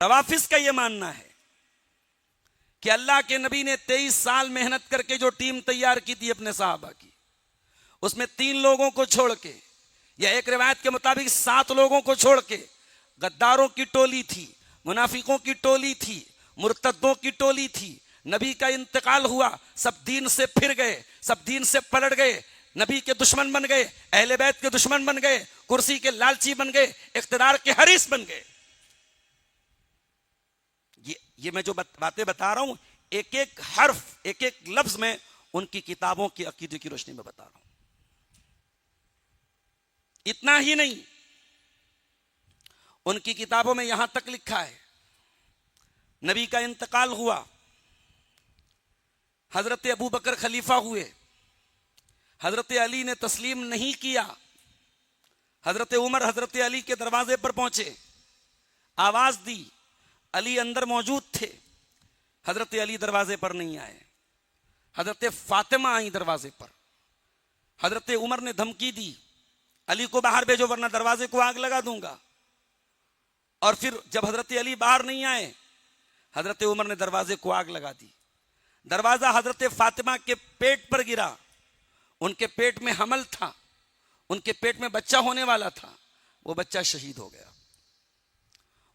روافظ کا یہ ماننا ہے کہ اللہ کے نبی نے 23 سال محنت کر کے جو ٹیم تیار کی تھی اپنے صحابہ کی، اس میں 3 لوگوں کو چھوڑ کے، یا ایک روایت کے مطابق 7 لوگوں کو چھوڑ کے، غداروں کی ٹولی تھی، منافقوں کی ٹولی تھی، مرتدوں کی ٹولی تھی، نبی کا انتقال ہوا، سب دین سے پھر گئے، سب دین سے پلٹ گئے، نبی کے دشمن بن گئے، اہل بیت کے دشمن بن گئے، کرسی کے لالچی بن گئے، اقتدار کے حریص بن گئے۔ یہ میں جو باتیں بتا رہا ہوں، ایک ایک حرف، ایک ایک لفظ میں ان کی کتابوں کی عقیدے کی روشنی میں بتا رہا ہوں۔ اتنا ہی نہیں، ان کی کتابوں میں یہاں تک لکھا ہے، نبی کا انتقال ہوا، حضرت ابو بکر خلیفہ ہوئے، حضرت علی نے تسلیم نہیں کیا، حضرت عمر حضرت علی کے دروازے پر پہنچے، آواز دی، علی اندر موجود تھے، حضرت علی دروازے پر نہیں آئے، حضرت فاطمہ آئیں دروازے پر، حضرت عمر نے دھمکی دی، علی کو باہر بھیجو ورنہ دروازے کو آگ لگا دوں گا، اور پھر جب حضرت علی باہر نہیں آئے، حضرت عمر نے دروازے کو آگ لگا دی، دروازہ حضرت فاطمہ کے پیٹ پر گرا، ان کے پیٹ میں حمل تھا، ان کے پیٹ میں بچہ ہونے والا تھا، وہ بچہ شہید ہو گیا۔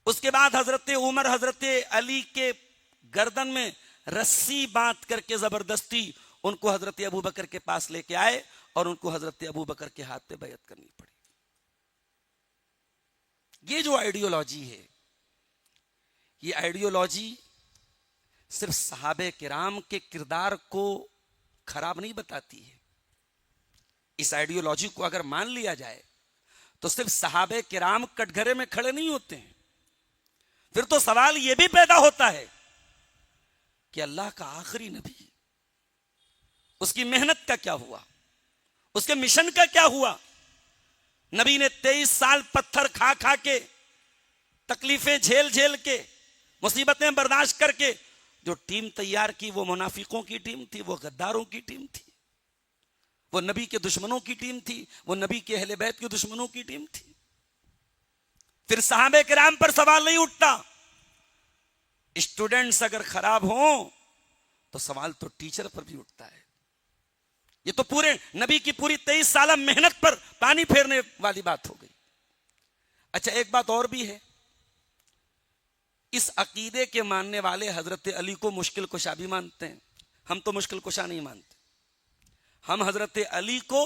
اس کے بعد حضرت عمر حضرت علی کے گردن میں رسی باندھ کر کے زبردستی ان کو حضرت ابو بکر کے پاس لے کے آئے، اور ان کو حضرت ابو بکر کے ہاتھ پہ بیعت کرنی پڑی۔ یہ جو آئیڈیالوجی ہے، یہ آئیڈیالوجی صرف صحابہ کرام کے کردار کو خراب نہیں بتاتی ہے۔ اس آئیڈیالوجی کو اگر مان لیا جائے تو صرف صحابہ کرام کٹ گھرے میں کھڑے نہیں ہوتے ہیں، پھر تو سوال یہ بھی پیدا ہوتا ہے کہ اللہ کا آخری نبی، اس کی محنت کا کیا ہوا، اس کے مشن کا کیا ہوا؟ نبی نے 23 سال پتھر کھا کھا کے، تکلیفیں جھیل جھیل کے، مصیبتیں برداشت کر کے جو ٹیم تیار کی، وہ منافقوں کی ٹیم تھی، وہ غداروں کی ٹیم تھی، وہ نبی کے دشمنوں کی ٹیم تھی، وہ نبی کے اہل بیت کے دشمنوں کی ٹیم تھی۔ پھر صحابہ کرام پر سوال نہیں اٹھتا۔ اسٹوڈنٹس اگر خراب ہوں تو سوال تو ٹیچر پر بھی اٹھتا ہے۔ یہ تو پورے نبی کی پوری 23 سالہ محنت پر پانی پھیرنے والی بات ہو گئی۔ اچھا، ایک بات اور بھی ہے، اس عقیدے کے ماننے والے حضرت علی کو مشکل کشا بھی مانتے ہیں، ہم تو مشکل کشا نہیں مانتے۔ ہم حضرت علی کو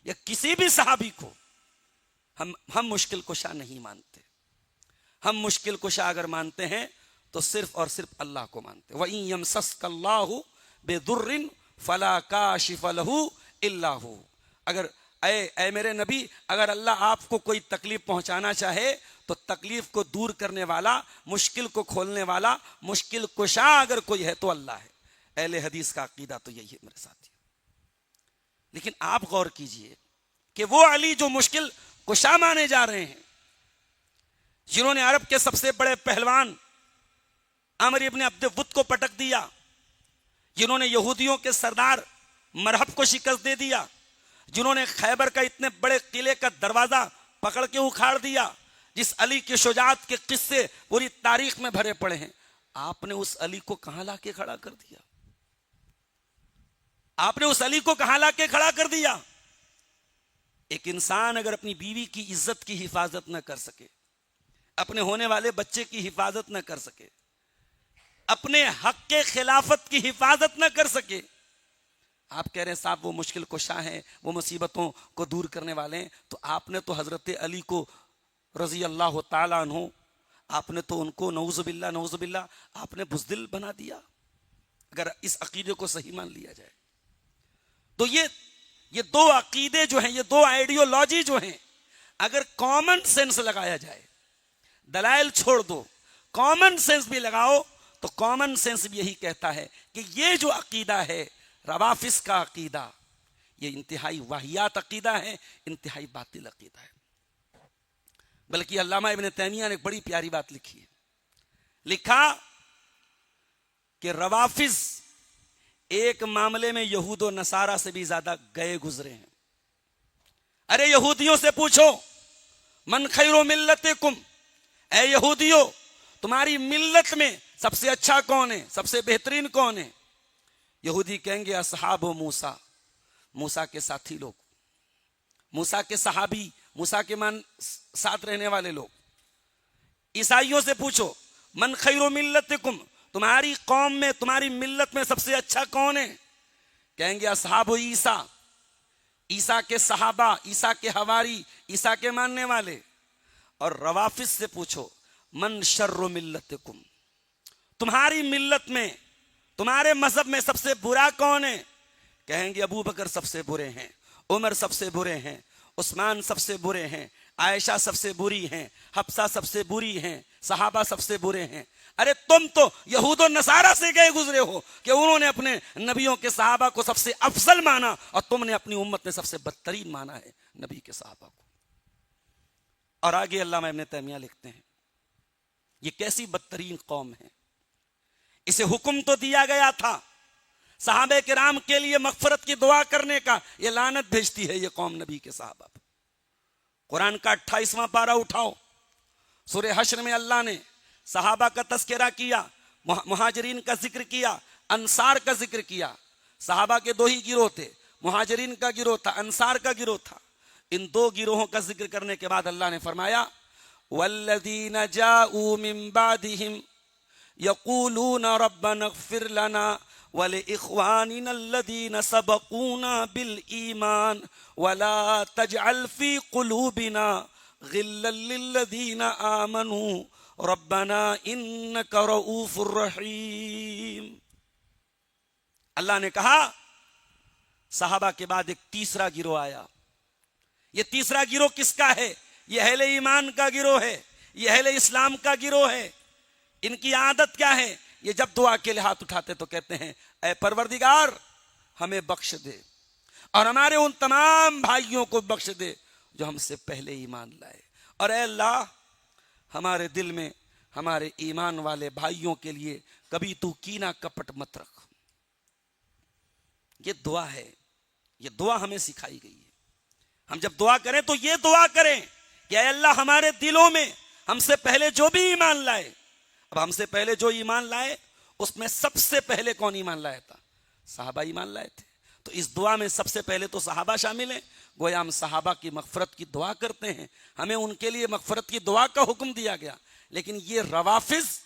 یا کسی بھی صحابی کو ہم مشکل کشا نہیں مانتے۔ ہم مشکل کشا اگر مانتے ہیں تو صرف اور صرف اللہ کو مانتے۔ وَإِن يَمْسَسْكَ اللَّهُ بِضُرٍّ فَلَا كَاشِفَ لَهُ إِلَّا هُ، اگر اے میرے نبی، اگر اللہ آپ کو کوئی تکلیف پہنچانا چاہے تو تکلیف کو دور کرنے والا، مشکل کو کھولنے والا، مشکل کشا اگر کوئی ہے تو اللہ ہے۔ اہل حدیث کا عقیدہ تو یہی ہے میرے ساتھی۔ لیکن آپ غور کیجئے کہ وہ علی جو مشکل کشا مانے جا رہے ہیں، جنہوں نے عرب کے سب سے بڑے پہلوان عامر ابن عبد ود کو پٹک دیا، جنہوں نے یہودیوں کے سردار مرحب کو شکست دے دیا، جنہوں نے خیبر کا اتنے بڑے قلعے کا دروازہ پکڑ کے اکھاڑ دیا، جس علی کی شجاعت کے قصے پوری تاریخ میں بھرے پڑے ہیں، آپ نے اس علی کو کہاں لا کے کھڑا کر دیا؟ آپ نے اس علی کو کہاں لا کے کھڑا کر دیا؟ ایک انسان اگر اپنی بیوی کی عزت کی حفاظت نہ کر سکے، اپنے ہونے والے بچے کی حفاظت نہ کر سکے، اپنے حق کے خلافت کی حفاظت نہ کر سکے، آپ کہہ رہے ہیں صاحب وہ مشکل کشا ہیں، وہ مصیبتوں کو دور کرنے والے ہیں، تو آپ نے تو حضرت علی کو رضی اللہ تعالیٰ عنہ، آپ نے تو ان کو نعوذ باللہ آپ نے بزدل بنا دیا، اگر اس عقیدے کو صحیح مان لیا جائے تو۔ یہ دو عقیدے جو ہیں، یہ دو آئیڈیالوجی جو ہیں، اگر کامن سینس لگایا جائے، دلائل چھوڑ دو، کامن سینس بھی لگاؤ، تو کامن سینس بھی یہی کہتا ہے کہ یہ جو عقیدہ ہے روافظ کا عقیدہ، یہ انتہائی واہیات عقیدہ ہے، انتہائی باطل عقیدہ ہے۔ بلکہ علامہ ابن تیمیہ نے ایک بڑی پیاری بات لکھی ہے، لکھا کہ روافظ ایک معاملے میں یہود و نصارہ سے بھی زیادہ گئے گزرے ہیں۔ ارے یہودیوں سے پوچھو، من خیر ملتکم، اے یہودیو تمہاری ملت میں سب سے اچھا کون ہے، سب سے بہترین کون ہے؟ یہودی کہیں گے اصحاب موسیٰ، موسیٰ کے ساتھی لوگ، موسیٰ کے صحابی، موسیٰ کے ساتھ رہنے والے لوگ۔ عیسائیوں سے پوچھو من خیر ملتکم، تمہاری قوم میں، تمہاری ملت میں سب سے اچھا کون ہے؟ کہیں گے اصحاب عیسیٰ، عیسیٰ کے صحابہ، عیسیٰ کے حواری، عیسیٰ کے ماننے والے۔ اور روافض سے پوچھو من شر ملتکم، تمہاری ملت میں، تمہارے مذہب میں سب سے برا کون ہے؟ کہیں گے ابو بکر سب سے برے ہیں، عمر سب سے برے ہیں، عثمان سب سے برے ہیں، عائشہ سب سے بری ہیں، حفصہ سب سے بری ہیں، صحابہ سب سے برے ہیں۔ ارے تم تو یہود و نصارہ سے گئے گزرے ہو کہ انہوں نے اپنے نبیوں کے صحابہ کو سب سے افضل مانا، اور تم نے اپنی امت میں سب سے بدترین مانا ہے نبی کے صحابہ کو۔ اور آگے علامہ ابن تیمیہ لکھتے ہیں یہ کیسی بدترین قوم ہے، اسے حکم تو دیا گیا تھا صحابہ کرام کے لیے مغفرت کی دعا کرنے کا، یہ لعنت بھیجتی ہے یہ قوم نبی کے صحابہ پر۔ قرآن کا 28واں پارہ اٹھاؤ، سورہ حشر میں اللہ نے صحابہ کا تذکرہ کیا، مہاجرین کا ذکر کیا، انصار کا ذکر کیا۔ صحابہ کے دو ہی گروہ تھے، مہاجرین کا گروہ تھا، انصار کا گروہ تھا۔ ان دو گروہوں کا ذکر کرنے کے بعد اللہ نے فرمایا والذین جاءوا من بعدهم یقولون ربنا اغفر لنا ولإخواننا الذین سبقونا بالایمان ولا تجعل فی قلوبنا غلا للذین آمنوا ربنا انک رؤوف رحیم۔ اللہ نے کہا صحابہ کے بعد ایک تیسرا گروہ آیا۔ یہ تیسرا گروہ کس کا ہے؟ یہ اہل ایمان کا گروہ ہے، یہ اہل اسلام کا گروہ ہے۔ ان کی عادت کیا ہے؟ یہ جب دعا کے لیے ہاتھ اٹھاتے تو کہتے ہیں اے پروردگار ہمیں بخش دے اور ہمارے ان تمام بھائیوں کو بخش دے جو ہم سے پہلے ایمان لائے، اور اے اللہ ہمارے دل میں ہمارے ایمان والے بھائیوں کے لیے کبھی تو کینہ کپٹ مت رکھ۔ یہ دعا ہے، یہ دعا ہمیں سکھائی گئی ہے۔ ہم جب دعا کریں تو یہ دعا کریں کہ اے اللہ ہمارے دلوں میں ہم سے پہلے جو بھی ایمان لائے، اب ہم سے پہلے جو ایمان لائے اس میں سب سے پہلے کون ایمان لایا تھا؟ صحابہ ایمان لائے تھے۔ تو اس دعا میں سب سے پہلے تو صحابہ شامل ہیں، گویا ہم صحابہ کی مغفرت کی دعا کرتے ہیں، ہمیں ان کے لیے مغفرت کی دعا کا حکم دیا گیا۔ لیکن یہ روافض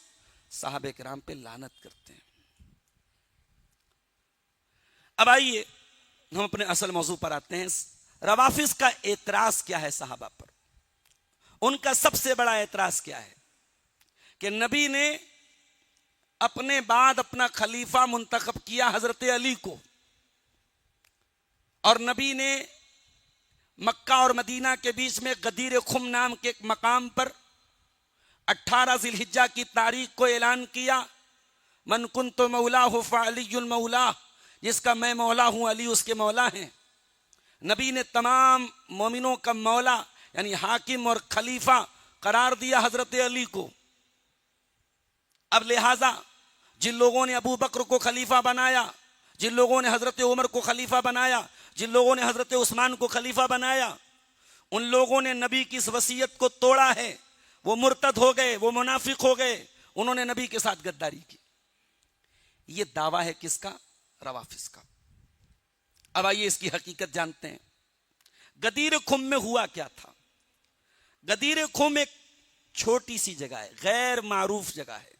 صحابہ کرام پہ لعنت کرتے ہیں۔ اب آئیے ہم اپنے اصل موضوع پر آتے ہیں۔ روافض کا اعتراض کیا ہے صحابہ پر؟ ان کا سب سے بڑا اعتراض کیا ہے کہ نبی نے اپنے بعد اپنا خلیفہ منتخب کیا حضرت علی کو، اور نبی نے مکہ اور مدینہ کے بیچ میں غدیر خم نام کے ایک مقام پر 18 ذی الحجہ کی تاریخ کو اعلان کیا من کنت مولاہ فعلی المولا، جس کا میں مولا ہوں علی اس کے مولا ہیں۔ نبی نے تمام مومنوں کا مولا یعنی حاکم اور خلیفہ قرار دیا حضرت علی کو۔ اب لہذا جن لوگوں نے ابو بکر کو خلیفہ بنایا، جن لوگوں نے حضرت عمر کو خلیفہ بنایا، جن لوگوں نے حضرت عثمان کو خلیفہ بنایا، ان لوگوں نے نبی کی اس وصیت کو توڑا ہے، وہ مرتد ہو گئے، وہ منافق ہو گئے، انہوں نے نبی کے ساتھ غداری کی۔ یہ دعویٰ ہے کس کا؟ روافض کا۔ اب آئیے اس کی حقیقت جانتے ہیں۔ غدیر خم میں ہوا کیا تھا؟ غدیر خم ایک چھوٹی سی جگہ ہے، غیر معروف جگہ ہے۔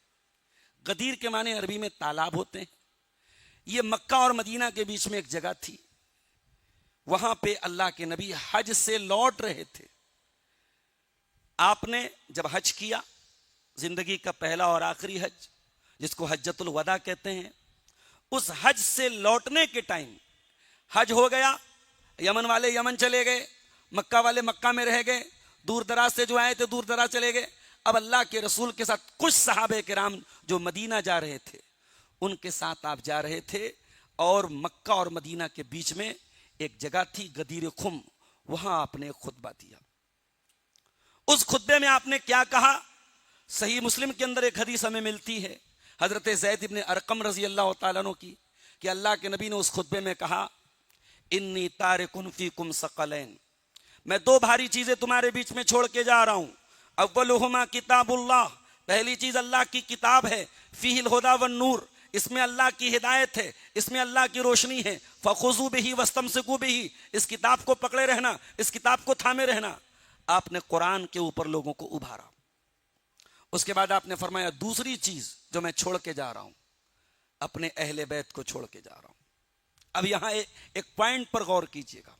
غدیر کے معنی عربی میں تالاب ہوتے ہیں۔ یہ مکہ اور مدینہ کے بیچ میں ایک جگہ تھی، وہاں پہ اللہ کے نبی حج سے لوٹ رہے تھے۔ آپ نے جب حج کیا، زندگی کا پہلا اور آخری حج جس کو حجۃ الوداع کہتے ہیں، اس حج سے لوٹنے کے ٹائم حج ہو گیا، یمن والے یمن چلے گئے، مکہ والے مکہ میں رہ گئے، دور دراز سے جو آئے تھے دور دراز چلے گئے۔ اب اللہ کے رسول کے ساتھ کچھ صحابہ کرام جو مدینہ جا رہے تھے ان کے ساتھ آپ جا رہے تھے، اور مکہ اور مدینہ کے بیچ میں ایک جگہ تھی غدیر خم، وہاں آپ نے خطبہ دیا۔ اس خطبے میں آپ نے کیا کہا؟ صحیح مسلم کے اندر ایک حدیث ہمیں ملتی ہے حضرت زید ابن ارقم رضی اللہ تعالیٰ عنہ کی، کہ اللہ کے نبی نے اس خطبے میں کہا انی تارکن فیکم ثقلین، میں دو بھاری چیزیں تمہارے بیچ میں چھوڑ کے جا رہا ہوں، اولہما کتاب اللہ، پہلی چیز اللہ کی کتاب ہے، فیہ الہدی والنور، اس میں اللہ کی ہدایت ہے، اس میں اللہ کی روشنی ہے، فخذوا بہ واستمسکوا بہ، اس کتاب کو پکڑے رہنا، اس کتاب کو تھامے رہنا۔ آپ نے قرآن کے اوپر لوگوں کو ابھارا۔ اس کے بعد آپ نے فرمایا دوسری چیز جو میں چھوڑ کے جا رہا ہوں، اپنے اہل بیت کو چھوڑ کے جا رہا ہوں۔ اب یہاں ایک پوائنٹ پر غور کیجئے گا۔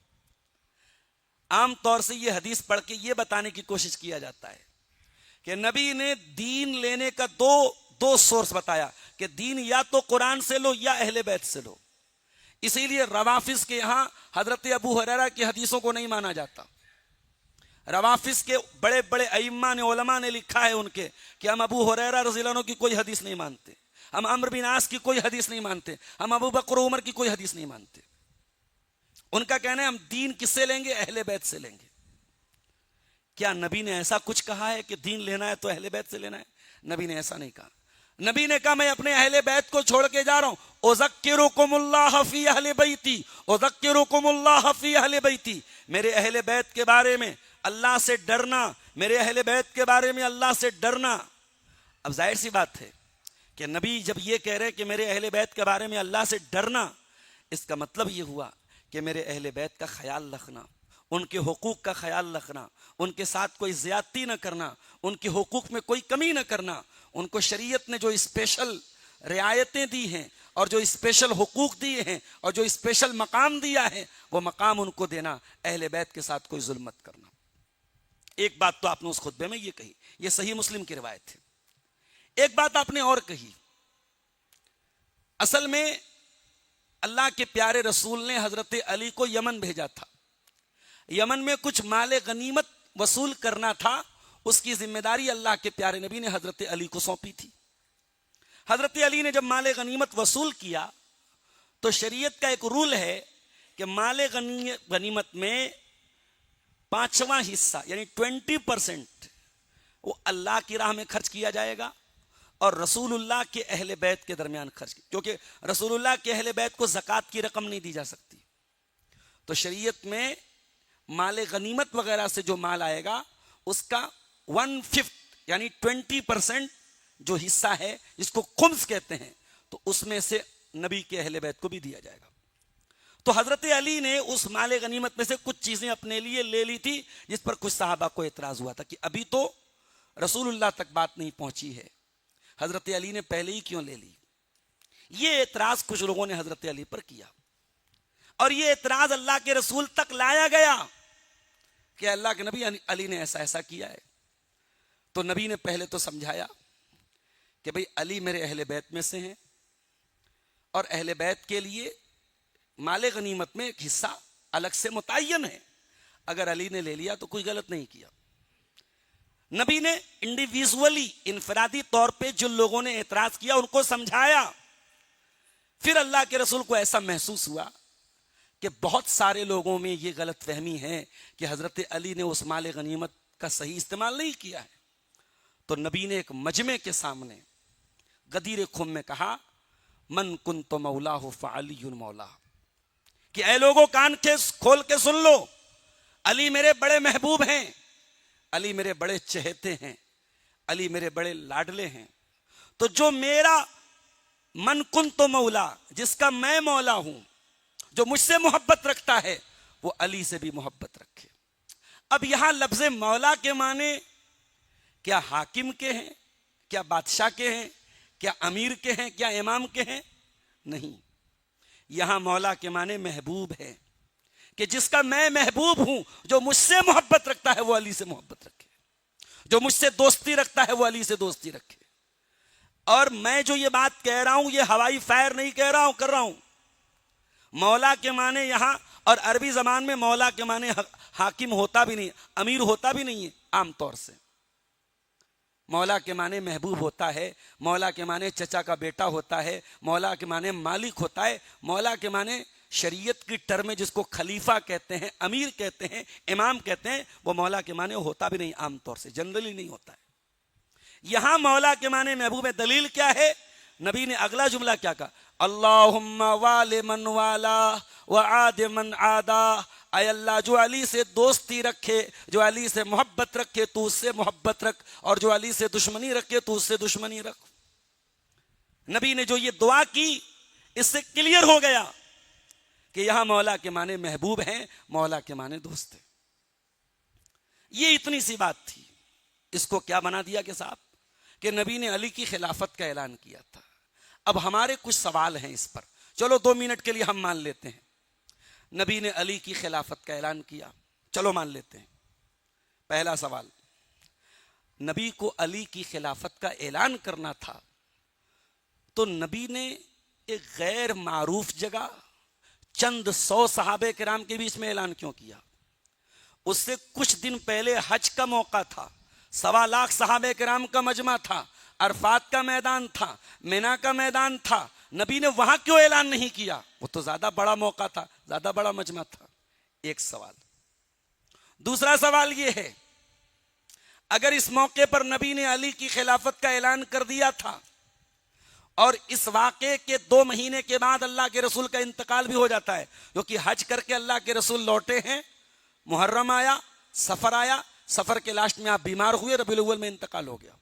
عام طور سے یہ حدیث پڑھ کے یہ بتانے کی کوشش کیا جاتا ہے کہ نبی نے دین لینے کا دو سورس بتایا کہ دین یا تو قرآن سے لو یا اہل بیت سے لو۔ اسی لیے روافظ کے یہاں حضرت ابو ہریرہ کی حدیثوں کو نہیں مانا جاتا۔ روافظ کے بڑے بڑے ائمہ نے، علماء نے لکھا ہے ان کے کہ ہم ابو ہریرہ رضی اللہ عنہ کی کوئی حدیث نہیں مانتے، ہم عمرو بن عاص کی کوئی حدیث نہیں مانتے، ہم ابو بکر عمر کی کوئی حدیث نہیں مانتے۔ ان کا کہنا ہے ہم دین کس سے لیں گے؟ اہل بیت سے لیں گے۔ کیا نبی نے ایسا کچھ کہا ہے کہ دین لینا ہے تو اہل بیت سے لینا ہے؟ نبی نے ایسا نہیں کہا۔ نبی نے کہا میں اپنے اہل بیت کو چھوڑ کے جا رہا ہوں، اذکرکم اللہ فی اہل بیتی، اذکرکم اللہ فی اہل بیتی، میرے اہل بیت کے بارے میں اللہ سے ڈرنا، میرے اہل بیت کے بارے میں اللہ سے ڈرنا۔ اب ظاہر سی بات ہے کہ نبی جب یہ کہہ رہے کہ میرے اہل بیت کے بارے میں اللہ سے ڈرنا، اس کا مطلب یہ ہوا کہ میرے اہل بیت کا خیال رکھنا، ان کے حقوق کا خیال رکھنا، ان کے ساتھ کوئی زیادتی نہ کرنا، ان کے حقوق میں کوئی کمی نہ کرنا، ان کو شریعت نے جو اسپیشل رعایتیں دی ہیں اور جو اسپیشل حقوق دیے ہیں اور جو اسپیشل مقام دیا ہے وہ مقام ان کو دینا، اہل بیت کے ساتھ کوئی ظلم مت کرنا۔ ایک بات تو آپ نے اس خطبے میں یہ کہی، یہ صحیح مسلم کی روایت ہے۔ ایک بات آپ نے اور کہی، اصل میں اللہ کے پیارے رسول نے حضرت علی کو یمن بھیجا تھا، یمن میں کچھ مال غنیمت وصول کرنا تھا، اس کی ذمہ داری اللہ کے پیارے نبی نے حضرت علی کو سونپی تھی۔ حضرت علی نے جب مال غنیمت وصول کیا تو شریعت کا ایک رول ہے کہ مال غنیمت میں 5واں حصہ یعنی 20% وہ اللہ کی راہ میں خرچ کیا جائے گا اور رسول اللہ کے اہل بیت کے درمیان خرچ، کیونکہ رسول اللہ کے اہل بیت کو زکوٰۃ کی رقم نہیں دی جا سکتی۔ تو شریعت میں مال غنیمت وغیرہ سے جو مال آئے گا اس کا 1/5 یعنی 20% جو حصہ ہے جس کو خمس کہتے ہیں، تو اس میں سے نبی کے اہل بیت کو بھی دیا جائے گا۔ تو حضرت علی نے اس مال غنیمت میں سے کچھ چیزیں اپنے لیے لے لی تھی، جس پر کچھ صحابہ کو اعتراض ہوا تھا کہ ابھی تو رسول اللہ تک بات نہیں پہنچی ہے، حضرت علی نے پہلے ہی کیوں لے لی؟ یہ اعتراض کچھ لوگوں نے حضرت علی پر کیا اور یہ اعتراض اللہ کے رسول تک لایا گیا کہ اللہ کے نبی علی نے ایسا ایسا کیا ہے۔ تو نبی نے پہلے تو سمجھایا کہ بھئی علی میرے اہل بیت میں سے ہیں اور اہل بیت کے لیے مال غنیمت میں ایک حصہ الگ سے متعین ہے، اگر علی نے لے لیا تو کوئی غلط نہیں کیا۔ نبی نے انڈیویژولی انفرادی طور پہ جن لوگوں نے اعتراض کیا ان کو سمجھایا۔ پھر اللہ کے رسول کو ایسا محسوس ہوا کہ بہت سارے لوگوں میں یہ غلط فہمی ہے کہ حضرت علی نے اس مال غنیمت کا صحیح استعمال نہیں کیا ہے۔ تو نبی نے ایک مجمع کے سامنے غدیر خم میں کہا من کنت مولاہ فعلی مولاہ، کہ اے لوگوں کان کھول کے سن لو، علی میرے بڑے محبوب ہیں، علی میرے بڑے چہیتے ہیں، علی میرے بڑے لاڈلے ہیں۔ تو جو میرا من کنت مولا، جس کا میں مولا ہوں، جو مجھ سے محبت رکھتا ہے وہ علی سے بھی محبت رکھے۔ اب یہاں لفظ مولا کے معنی کیا حاکم کے ہیں، کیا بادشاہ کے ہیں، کیا امیر کے ہیں، کیا امام کے ہیں؟ نہیں، یہاں مولا کے معنی محبوب ہے، کہ جس کا میں محبوب ہوں، جو مجھ سے محبت رکھتا ہے وہ علی سے محبت رکھے، جو مجھ سے دوستی رکھتا ہے وہ علی سے دوستی رکھے۔ اور میں جو یہ بات کہہ رہا ہوں یہ ہوائی فائر نہیں کہہ رہا ہوں، کر رہا ہوں۔ مولا کے معنی یہاں اور عربی زبان میں مولا کے معنی حاکم ہوتا بھی نہیں، امیر ہوتا بھی نہیں ہے۔ عام طور سے مولا کے معنی محبوب ہوتا ہے، مولا کے معنی چچا کا بیٹا ہوتا ہے، مولا کے معنی مالک ہوتا ہے، مولا کے معنی شریعت کی ٹرم میں جس کو خلیفہ کہتے ہیں، امیر کہتے ہیں، امام کہتے ہیں، وہ مولا کے معنی ہوتا بھی نہیں، عام طور سے جنرلی نہیں ہوتا ہے۔ یہاں مولا کے معنی محبوب ہے۔ دلیل کیا ہے؟ نبی نے اگلا جملہ کیا کہا؟ اللہم والی من والا وعاد من عادا، اے اللہ جو علی سے دوستی رکھے، جو علی سے محبت رکھے تو اس سے محبت رکھ، اور جو علی سے دشمنی رکھے تو اس سے دشمنی رکھ۔ نبی نے جو یہ دعا کی اس سے کلیئر ہو گیا کہ یہاں مولا کے معنی محبوب ہیں، مولا کے معنی دوست ہیں۔ یہ اتنی سی بات تھی، اس کو کیا بنا دیا کہ صاحب کہ نبی نے علی کی خلافت کا اعلان کیا تھا۔ اب ہمارے کچھ سوال ہیں اس پر، چلو 2 منٹ کے لیے ہم مان لیتے ہیں نبی نے علی کی خلافت کا اعلان کیا، چلو مان لیتے ہیں۔ پہلا سوال، نبی کو علی کی خلافت کا اعلان کرنا تھا تو نبی نے ایک غیر معروف جگہ چند 100 صحابہ کرام کے بیچ میں اعلان کیوں کیا؟ اس سے کچھ دن پہلے حج کا موقع تھا، 1.25 لاکھ صحابہ کرام کا مجمع تھا، عرفات کا میدان تھا، مینا کا میدان تھا، نبی نے وہاں کیوں اعلان نہیں کیا؟ وہ تو زیادہ بڑا موقع تھا، زیادہ بڑا مجمع تھا۔ ایک سوال۔ دوسرا سوال یہ ہے، اگر اس موقع پر نبی نے علی کی خلافت کا اعلان کر دیا تھا اور اس واقعے کے 2 مہینے کے بعد اللہ کے رسول کا انتقال بھی ہو جاتا ہے، کیونکہ حج کر کے اللہ کے رسول لوٹے ہیں، محرم آیا، سفر کے لاسٹ میں آپ بیمار ہوئے، ربیع الاول میں انتقال ہو گیا،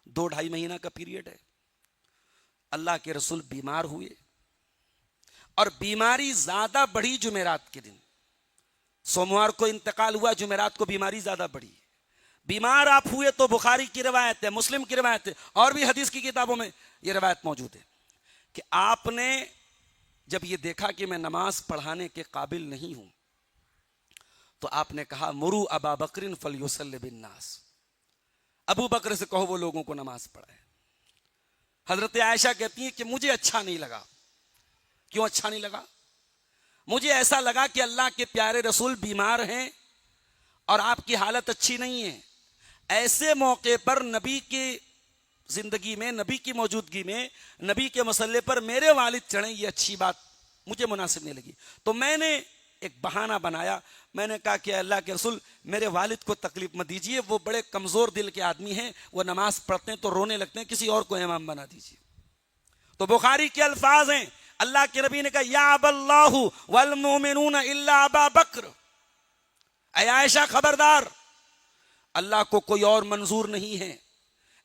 2-2.5 مہینہ کا پیریڈ ہے۔ اللہ کے رسول بیمار ہوئے اور بیماری زیادہ بڑھی جمعرات کے دن، سوموار کو انتقال ہوا، جمعرات کو بیماری زیادہ بڑھی۔ بیمار آپ ہوئے تو بخاری کی روایت ہے، مسلم کی روایت ہے، اور بھی حدیث کی کتابوں میں یہ روایت موجود ہے کہ آپ نے جب یہ دیکھا کہ میں نماز پڑھانے کے قابل نہیں ہوں تو آپ نے کہا مرو ابا بکر فلیصلی بالناس، ابو بکر سے کہو وہ لوگوں کو نماز پڑھائے۔ حضرت عائشہ کہتی ہیں کہ مجھے اچھا نہیں لگا۔ کیوں اچھا نہیں لگا؟ مجھے ایسا لگا کہ اللہ کے پیارے رسول بیمار ہیں اور آپ کی حالت اچھی نہیں ہے، ایسے موقع پر نبی کی زندگی میں، نبی کی موجودگی میں، نبی کے مسئلے پر میرے والد چڑھیں، یہ اچھی بات مجھے مناسب نہیں لگی۔ تو میں نے ایک بہانہ بنایا، میں نے کہا کہ اللہ کے رسول میرے والد کو تکلیف مت دیجیے، وہ بڑے کمزور دل کے آدمی ہیں، وہ نماز پڑھتے ہیں تو رونے لگتے ہیں، کسی اور کو امام بنا دیجیے۔ تو بخاری کے الفاظ ہیں، اللہ کے نبی نے کہا یا اب اللہ والمؤمنون الا ابا بکر، اے عائشہ خبردار، اللہ کو کوئی اور منظور نہیں ہے،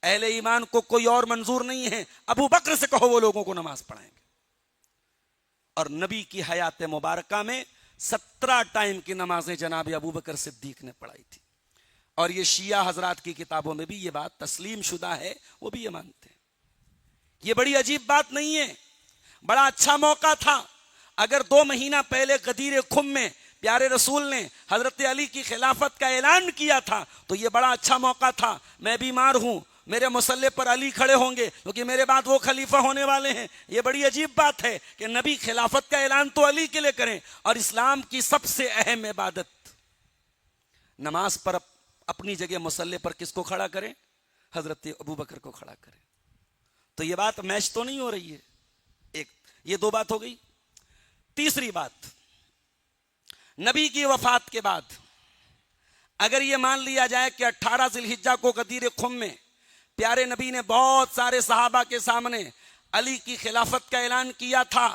اہل ایمان کو کوئی اور منظور نہیں ہے، ابو بکر سے کہو وہ لوگوں کو نماز پڑھائیں گے۔ اور نبی کی حیات مبارکہ میں 17 ٹائم کی نمازیں جناب ابو بکر صدیق نے پڑھائی تھی، اور یہ شیعہ حضرات کی کتابوں میں بھی یہ بات تسلیم شدہ ہے، وہ بھی یہ مانتے ہیں۔ یہ بڑی عجیب بات نہیں ہے، بڑا اچھا موقع تھا۔ اگر 2 مہینہ پہلے غدیر خم میں پیارے رسول نے حضرت علی کی خلافت کا اعلان کیا تھا تو یہ بڑا اچھا موقع تھا، میں بیمار ہوں، میرے مسلح پر علی کھڑے ہوں گے کیونکہ میرے بعد وہ خلیفہ ہونے والے ہیں۔ یہ بڑی عجیب بات ہے کہ نبی خلافت کا اعلان تو علی کے لیے کریں، اور اسلام کی سب سے اہم عبادت نماز پر اپنی جگہ مسلح پر کس کو کھڑا کریں؟ حضرت ابو بکر کو کھڑا کریں۔ تو یہ بات میچ تو نہیں ہو رہی ہے۔ ایک یہ 2 بات ہو گئی۔ تیسری بات، نبی کی وفات کے بعد اگر یہ مان لیا جائے کہ 18 ذی الحجہ کو غدیر خم میں پیارے نبی نے بہت سارے صحابہ کے سامنے علی کی خلافت کا اعلان کیا تھا،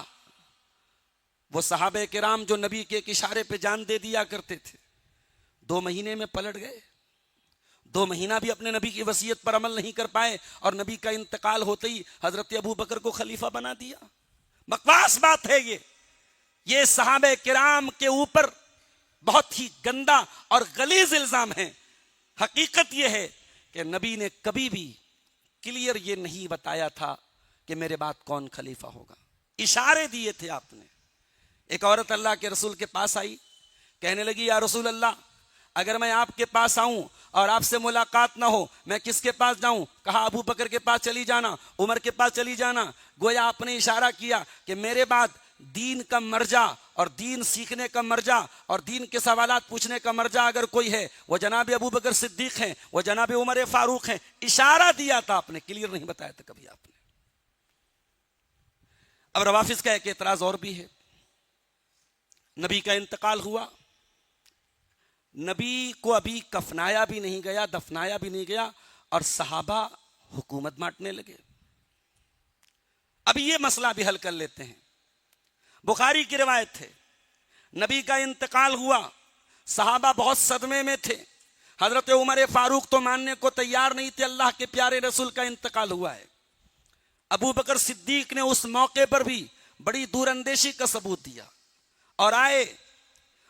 وہ صحابہ کرام جو نبی کے ایک اشارے پہ جان دے دیا کرتے تھے، 2 مہینے میں پلٹ گئے، 2 مہینہ بھی اپنے نبی کی وصیت پر عمل نہیں کر پائے، اور نبی کا انتقال ہوتے ہی حضرت ابو بکر کو خلیفہ بنا دیا۔ بکواس بات ہے یہ صحابہ کرام کے اوپر بہت ہی گندا اور غلیظ الزام ہے۔ حقیقت یہ ہے کہ نبی نے کبھی بھی کلیئر یہ نہیں بتایا تھا کہ میرے بعد کون خلیفہ ہوگا، اشارے دیے تھے آپ نے۔ ایک عورت اللہ کے رسول کے پاس آئی، کہنے لگی یا رسول اللہ، اگر میں آپ کے پاس آؤں اور آپ سے ملاقات نہ ہو میں کس کے پاس جاؤں؟ کہا ابو بکر کے پاس چلی جانا، عمر کے پاس چلی جانا۔ گویا آپ نے اشارہ کیا کہ میرے بعد دین کا مرجع اور دین سیکھنے کا مرجع اور دین کے سوالات پوچھنے کا مرجع اگر کوئی ہے وہ جناب ابو بکر صدیق ہیں، وہ جناب عمر فاروق ہیں۔ اشارہ دیا تھا آپ نے، کلیئر نہیں بتایا تھا کبھی آپ نے۔ اب روافظ کا ایک اعتراض اور بھی ہے، نبی کا انتقال ہوا، نبی کو ابھی کفنایا بھی نہیں گیا، دفنایا بھی نہیں گیا، اور صحابہ حکومت بانٹنے لگے۔ اب یہ مسئلہ بھی حل کر لیتے ہیں۔ بخاری کی روایت ہے، نبی کا انتقال ہوا، صحابہ بہت صدمے میں تھے، حضرت عمر فاروق تو ماننے کو تیار نہیں تھے اللہ کے پیارے رسول کا انتقال ہوا ہے۔ ابو بکر صدیق نے اس موقع پر بھی بڑی دور اندیشی کا ثبوت دیا اور آئے،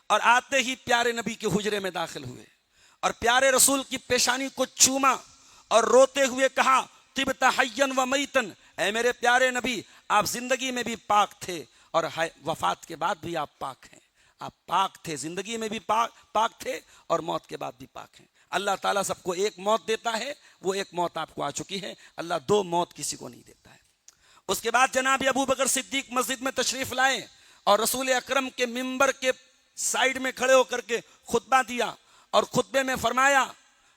اور آتے ہی پیارے نبی کے حجرے میں داخل ہوئے اور پیارے رسول کی پیشانی کو چوما اور روتے ہوئے کہا طبت حیا و میتن، اے میرے پیارے نبی آپ زندگی میں بھی پاک تھے اور وفات کے بعد بھی آپ پاک ہیں، آپ پاک تھے، زندگی میں بھی پاک تھے اور موت کے بعد بھی پاک ہیں۔ اللہ تعالیٰ سب کو ایک موت دیتا ہے، وہ ایک موت آپ کو آ چکی ہے، اللہ دو موت کسی کو نہیں دیتا ہے۔ اس کے بعد جناب ابو بکر صدیق مسجد میں تشریف لائے اور رسول اکرم کے ممبر کے سائیڈ میں کھڑے ہو کر کے خطبہ دیا اور خطبے میں فرمایا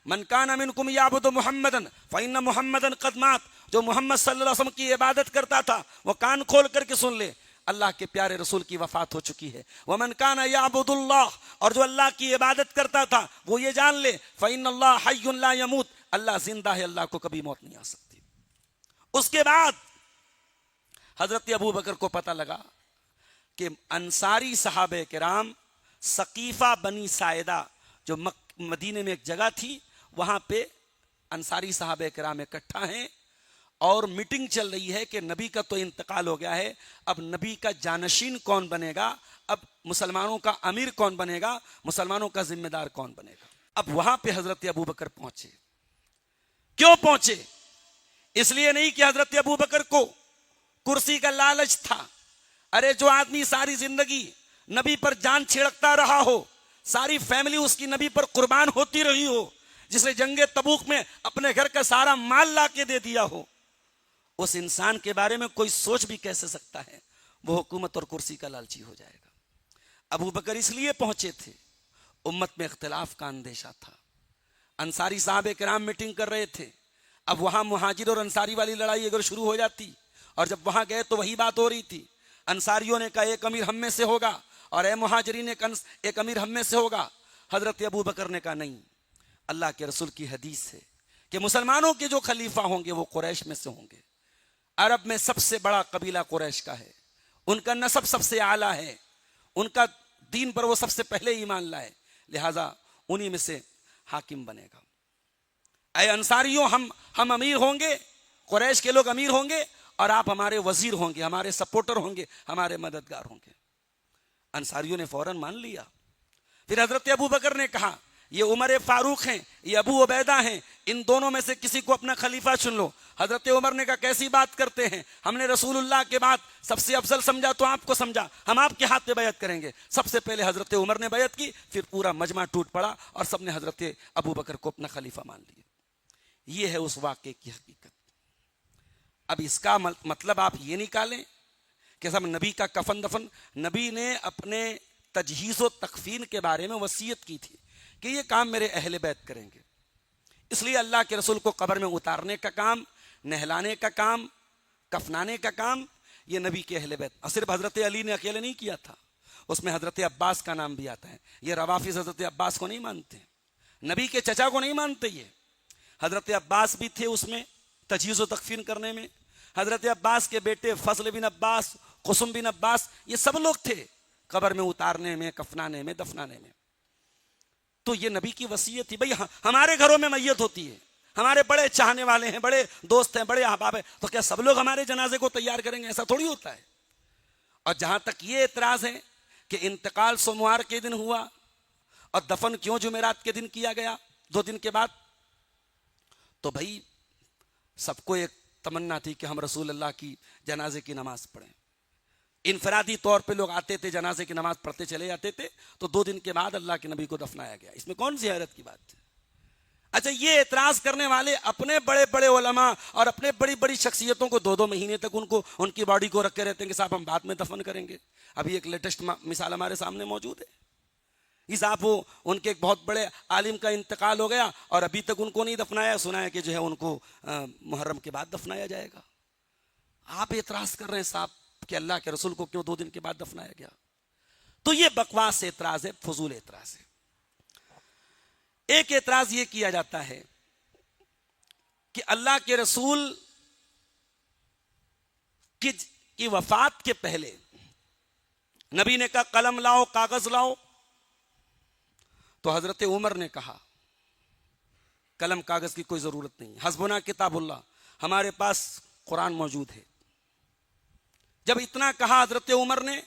من کان منکم یعبد محمدن فإن محمدن قد مات، جو محمد صلی اللہ علیہ وسلم کی عبادت کرتا تھا وہ کان کھول کر کے سن لے، اللہ کے پیارے رسول کی وفات ہو چکی ہے۔ ومن کان یعبد اللہ، اور جو اللہ کی عبادت کرتا تھا وہ یہ جان لے فإن اللہ حی لا یموت، اللہ زندہ ہے، اللہ کو کبھی موت نہیں آ سکتی۔ اس کے بعد حضرت ابو بکر کو پتہ لگا کہ انصاری صحابہ کرام ثقیفہ بنی ساعدہ جو مدینے میں ایک جگہ تھی، وہاں پہ انصاری صحابہ کرام اکٹھا ہیں اور میٹنگ چل رہی ہے کہ نبی کا تو انتقال ہو گیا ہے، اب نبی کا جانشین کون بنے گا، اب مسلمانوں کا امیر کون بنے گا، مسلمانوں کا ذمہ دار کون بنے گا۔ اب وہاں پہ حضرت ابو بکر پہنچے۔ کیوں پہنچے؟ اس لیے نہیں کہ حضرت ابو بکر کو کرسی کا لالچ تھا۔ ارے جو آدمی ساری زندگی نبی پر جان چھڑکتا رہا ہو، ساری فیملی اس کی نبی پر قربان ہوتی رہی ہو، جس نے جنگ تبوک میں اپنے گھر کا سارا مال لا کے دے دیا ہو، اس انسان کے بارے میں کوئی سوچ بھی کیسے سکتا ہے وہ حکومت اور کرسی کا لالچی ہو جائے گا۔ ابو بکر اس لیے پہنچے تھے، امت میں اختلاف کا اندیشہ تھا، انصاری صحابہ کرام میٹنگ کر رہے تھے، اب وہاں مہاجر اور انصاری والی لڑائی اگر شروع ہو جاتی، اور جب وہاں گئے تو وہی بات ہو رہی تھی، انصاریوں نے کہا ایک امیر ہم میں سے ہوگا اور اے مہاجرین ایک امیر ہم میں سے ہوگا۔ حضرت ابو بکر نے کہا نہیں، اللہ کے رسول کی حدیث ہے کہ مسلمانوں کے جو خلیفہ ہوں گے وہ قریش میں سے ہوں گے، عرب میں سب سے بڑا قبیلہ قریش کا ہے، ان کا نسب سب سے اعلیٰ ہے، ان کا دین پر وہ سب سے پہلے ایمان لائے، لہٰذا انہی میں سے حاکم بنے گا۔ اے انصاریوں ہم امیر ہوں گے، قریش کے لوگ امیر ہوں گے اور آپ ہمارے وزیر ہوں گے، ہمارے سپورٹر ہوں گے، ہمارے مددگار ہوں گے۔ انصاریوں نے فوراً مان لیا۔ پھر حضرت ابو بکر نے کہا یہ عمر فاروق ہیں، یہ ابو عبیدہ ہیں، ان دونوں میں سے کسی کو اپنا خلیفہ چن لو۔ حضرت عمر نے کہا کیسی بات کرتے ہیں، ہم نے رسول اللہ کے بعد سب سے افضل سمجھا تو آپ کو سمجھا، ہم آپ کے ہاتھ پہ بیعت کریں گے۔ سب سے پہلے حضرت عمر نے بیعت کی، پھر پورا مجمع ٹوٹ پڑا اور سب نے حضرت ابو بکر کو اپنا خلیفہ مان لیا۔ یہ ہے اس واقعے کی حقیقت۔ اب اس کا مطلب آپ یہ نکالیں کہ سب نبی کا کفن دفن، نبی نے اپنے تجہیز و تکفین کے بارے میں وصیت کی تھی کہ یہ کام میرے اہل بیت کریں گے، اس لیے اللہ کے رسول کو قبر میں اتارنے کا کام، نہلانے کا کام، کفنانے کا کام یہ نبی کے اہل بیت، اور صرف حضرت علی نے اکیلے نہیں کیا تھا، اس میں حضرت عباس کا نام بھی آتا ہے۔ یہ روافظ حضرت عباس کو نہیں مانتے، نبی کے چچا کو نہیں مانتے، یہ حضرت عباس بھی تھے اس میں تجہیز و تکفین کرنے میں، حضرت عباس کے بیٹے فضل بن عباس، قسم بن عباس، یہ سب لوگ تھے قبر میں اتارنے میں، کفنانے میں، دفنانے میں۔ تو یہ نبی کی وصیت تھی۔ بھئی ہمارے گھروں میں میت ہوتی ہے، ہمارے بڑے چاہنے والے ہیں، بڑے دوست ہیں، بڑے احباب ہیں، تو کیا سب لوگ ہمارے جنازے کو تیار کریں گے؟ ایسا تھوڑی ہوتا ہے۔ اور جہاں تک یہ اعتراض ہے کہ انتقال سوموار کے دن ہوا اور دفن کیوں جمعرات کے دن کیا گیا 2 دن کے بعد، تو بھائی سب کو ایک تمنا تھی کہ ہم رسول اللہ کی جنازے کی نماز پڑھیں۔ انفرادی طور پہ لوگ آتے تھے، جنازے کی نماز پڑھتے چلے جاتے تھے، تو 2 دن کے بعد اللہ کے نبی کو دفنایا گیا۔ اس میں کون سی حیرت کی بات ہے؟ اچھا، یہ اعتراض کرنے والے اپنے بڑے بڑے علماء اور اپنے بڑی بڑی شخصیتوں کو 2 مہینے تک ان کی باڈی کو رکھ کے رہتے ہیں کہ صاحب ہم بعد میں دفن کریں گے۔ ابھی ایک لیٹسٹ مثال ہمارے سامنے موجود ہے، صاحب وہ ان کے ایک بہت بڑے عالم کا انتقال ہو گیا اور ابھی تک ان کو نہیں دفنایا، سنا ہے کہ جو ہے ان کو محرم کے بعد دفنایا جائے گا۔ آپ اعتراض کر رہے ہیں صاحب کہ اللہ کے رسول کو کیوں 2 دن کے بعد دفنایا گیا؟ تو یہ بکواس اعتراض ہے، فضول اعتراض ہے۔ ایک اعتراض یہ کیا جاتا ہے کہ اللہ کے رسول کی وفات کے پہلے نبی نے کہا قلم لاؤ کاغذ لاؤ، تو حضرت عمر نے کہا قلم کاغذ کی کوئی ضرورت نہیں، حسبنا کتاب اللہ، ہمارے پاس قرآن موجود ہے۔ جب اتنا کہا حضرت عمر نے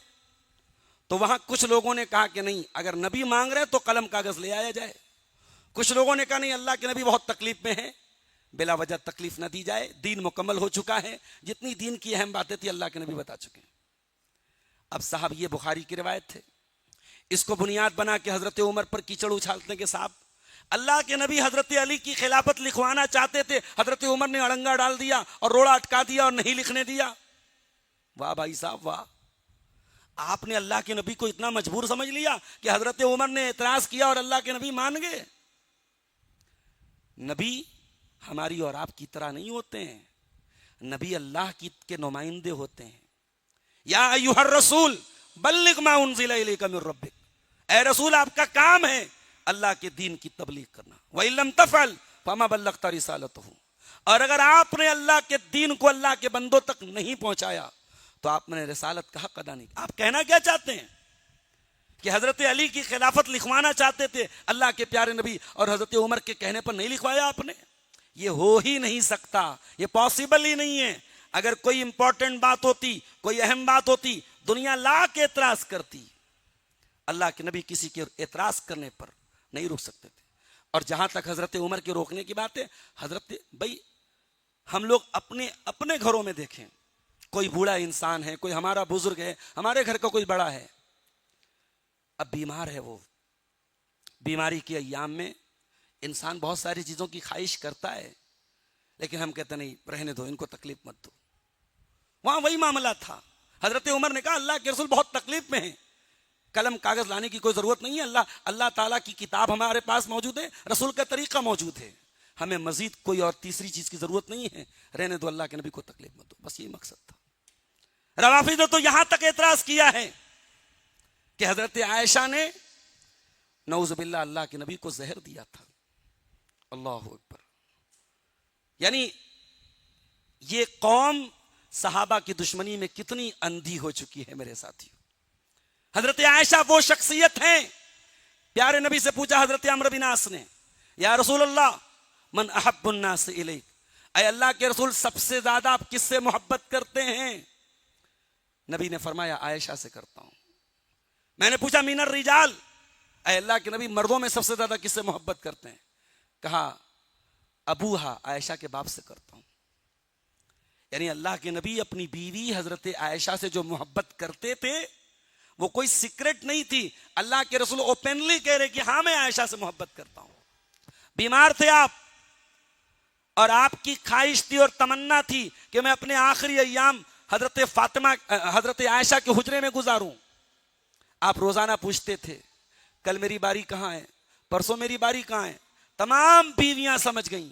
تو وہاں کچھ لوگوں نے کہا کہ نہیں، اگر نبی مانگ رہے تو قلم کاغذ لے آیا جائے۔ کچھ لوگوں نے کہا نہیں، اللہ کے نبی بہت تکلیف میں ہے، بلا وجہ تکلیف نہ دی جائے، دین مکمل ہو چکا ہے، جتنی دین کی اہم باتیں تھی اللہ کے نبی بتا چکے ہیں۔ اب صاحب یہ بخاری کی روایت ہے، اس کو بنیاد بنا کے حضرت عمر پر کیچڑ اچھالتے ہیں کہ صاحب اللہ کے نبی حضرت علی کی خلافت لکھوانا چاہتے تھے، حضرت عمر نے اڑنگا ڈال دیا اور روڑا اٹکا دیا اور نہیں لکھنے دیا۔ واہ بھائی صاحب واہ، آپ نے اللہ کے نبی کو اتنا مجبور سمجھ لیا کہ حضرت عمر نے اعتراض کیا اور اللہ کے نبی مان گئے۔ نبی ہماری اور آپ کی طرح نہیں ہوتے ہیں، نبی اللہ کے نمائندے ہوتے ہیں۔ یا ایھا الرسول بلغ ما انزل الیک من ربک، اے رسول آپ کا کام ہے اللہ کے دین کی تبلیغ کرنا، وَإِن لَمْ تَفْعَلْ فَمَا بَلَّغْتَ رِسَالَتَهُ، اور اگر آپ نے اللہ کے دین کو اللہ کے بندوں تک نہیں پہنچایا تو آپ نے رسالت کا حق ادا نہیں۔ آپ کہنا کیا چاہتے ہیں کہ حضرت علی کی خلافت لکھوانا چاہتے تھے اللہ کے پیارے نبی، اور حضرت عمر کے کہنے پر نہیں لکھوایا آپ نے؟ یہ ہو ہی نہیں سکتا، یہ پاسبل ہی نہیں ہے۔ اگر کوئی امپورٹنٹ بات ہوتی، کوئی اہم بات ہوتی، دنیا لا کے اعتراض کرتی، اللہ کے نبی کسی کے اعتراض کرنے پر نہیں روک سکتے تھے۔ اور جہاں تک حضرت عمر کے روکنے کی بات ہے، حضرت بھائی ہم لوگ اپنے گھروں میں دیکھیں، کوئی بوڑھا انسان ہے، کوئی ہمارا بزرگ ہے، ہمارے گھر کا کوئی بڑا ہے، اب بیمار ہے، وہ بیماری کے ایام میں انسان بہت ساری چیزوں کی خواہش کرتا ہے، لیکن ہم کہتے نہیں رہنے دو، ان کو تکلیف مت دو۔ وہاں وہی معاملہ تھا، حضرت عمر نے کہا اللہ کے رسول بہت تکلیف میں ہیں، قلم کاغذ لانے کی کوئی ضرورت نہیں ہے، اللہ تعالیٰ کی کتاب ہمارے پاس موجود ہے، رسول کا طریقہ موجود ہے، ہمیں مزید کوئی اور تیسری چیز کی ضرورت نہیں ہے، رہنے دو، اللہ کے نبی کو تکلیف مت دو، بس یہی مقصد تھا۔ روافض نے تو یہاں تک اعتراض کیا ہے کہ حضرت عائشہ نے نعوذ باللہ اللہ کے نبی کو زہر دیا تھا۔ اللہ اکبر، یعنی یہ قوم صحابہ کی دشمنی میں کتنی اندھی ہو چکی ہے میرے ساتھیوں۔ حضرت عائشہ وہ شخصیت ہیں، پیارے نبی سے پوچھا حضرت عمرو بن عاص نے، یا رسول اللہ من احب الناس الیک، اے اللہ کے رسول سب سے زیادہ آپ کس سے محبت کرتے ہیں؟ نبی نے فرمایا عائشہ سے کرتا ہوں۔ میں نے پوچھا من الرجال، اے اللہ کے نبی مردوں میں سب سے زیادہ کس سے محبت کرتے ہیں؟ کہا ابوہا، عائشہ کے باپ سے کرتا ہوں۔ یعنی اللہ کے نبی اپنی بیوی حضرت عائشہ سے جو محبت کرتے تھے وہ کوئی سیکرٹ نہیں تھی، اللہ کے رسول اوپنلی کہہ رہے کہ ہاں میں عائشہ سے محبت کرتا ہوں۔ بیمار تھے آپ اور آپ کی خواہش تھی اور تمنا تھی کہ میں اپنے آخری ایام حضرت فاطمہ حضرت عائشہ کے حجرے میں گزاروں۔ آپ روزانہ پوچھتے تھے کل میری باری کہاں ہے، پرسوں میری باری کہاں ہے۔ تمام بیویاں سمجھ گئیں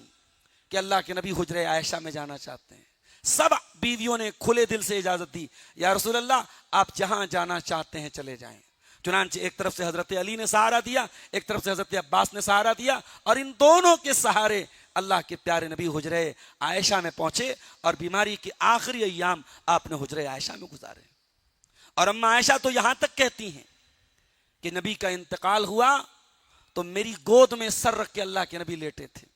کہ اللہ کے نبی حجرے عائشہ میں جانا چاہتے ہیں۔ سب بیویوں نے کھلے دل سے اجازت دی، یا رسول اللہ آپ جہاں جانا چاہتے ہیں چلے جائیں۔ چنانچہ ایک طرف سے حضرت علی نے سہارا دیا، ایک طرف سے حضرت عباس نے سہارا دیا، اور ان دونوں کے سہارے اللہ کے پیارے نبی حجرے عائشہ میں پہنچے، اور بیماری کے آخری ایام آپ نے حجرے عائشہ میں گزارے۔ اور اما عائشہ تو یہاں تک کہتی ہیں کہ نبی کا انتقال ہوا تو میری گود میں سر رکھ کے اللہ کے نبی لیٹے تھے،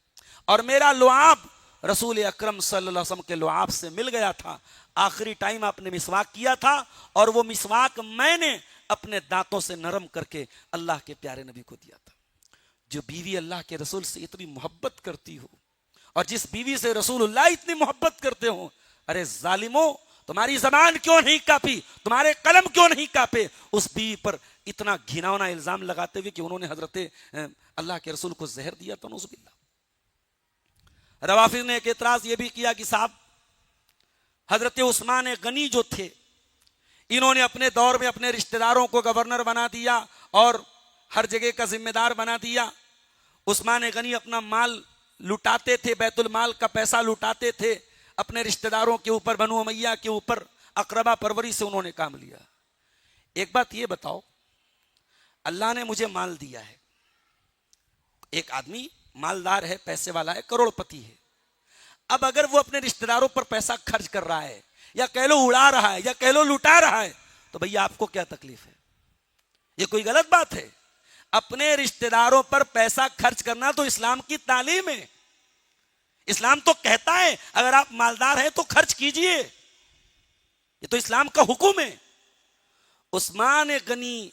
اور میرا لعاب رسول اکرم صلی اللہ علیہ وسلم کے لعاب سے مل گیا تھا۔ آخری ٹائم آپ نے مسواک کیا تھا، اور وہ مسواک میں نے اپنے دانتوں سے نرم کر کے اللہ کے پیارے نبی کو دیا تھا۔ جو بیوی اللہ کے رسول سے اتنی محبت کرتی ہو، اور جس بیوی سے رسول اللہ اتنی محبت کرتے ہو، ارے ظالموں تمہاری زبان کیوں نہیں کاپی، تمہارے قلم کیوں نہیں کاپے اس بیوی پر اتنا گھناؤنا الزام لگاتے ہوئے کہ انہوں نے حضرت اللہ کے رسول کو زہر دیا تھا، نعوذ باللہ۔ روافض نے ایک اعتراض یہ بھی کیا کہ صاحب حضرت عثمان غنی جو تھے، انہوں نے اپنے دور میں اپنے رشتہ داروں کو گورنر بنا دیا اور ہر جگہ کا ذمہ دار بنا دیا۔ عثمان غنی اپنا مال لٹاتے تھے، بیت المال کا پیسہ لٹاتے تھے اپنے رشتہ داروں کے اوپر، بنو امیہ کے اوپر، اقربا پروری سے انہوں نے کام لیا۔ ایک بات یہ بتاؤ، اللہ نے مجھے مال دیا ہے، ایک آدمی مالدار ہے، پیسے والا ہے، کروڑ پتی ہے، اب اگر وہ اپنے رشتہ داروں پر پیسہ خرچ کر رہا ہے، یا کہہ لو اڑا رہا ہے، یا کہہ لو لٹا رہا ہے، تو تو بھئی آپ کو کیا تکلیف ہے؟ یہ کوئی غلط بات ہے؟ اپنے رشتہ داروں پر پیسہ خرچ کرنا تو اسلام کی تعلیم ہے. اسلام تو کہتا ہے اگر آپ مالدار ہیں تو خرچ کیجئے. یہ تو اسلام کا حکم ہے. عثمان غنی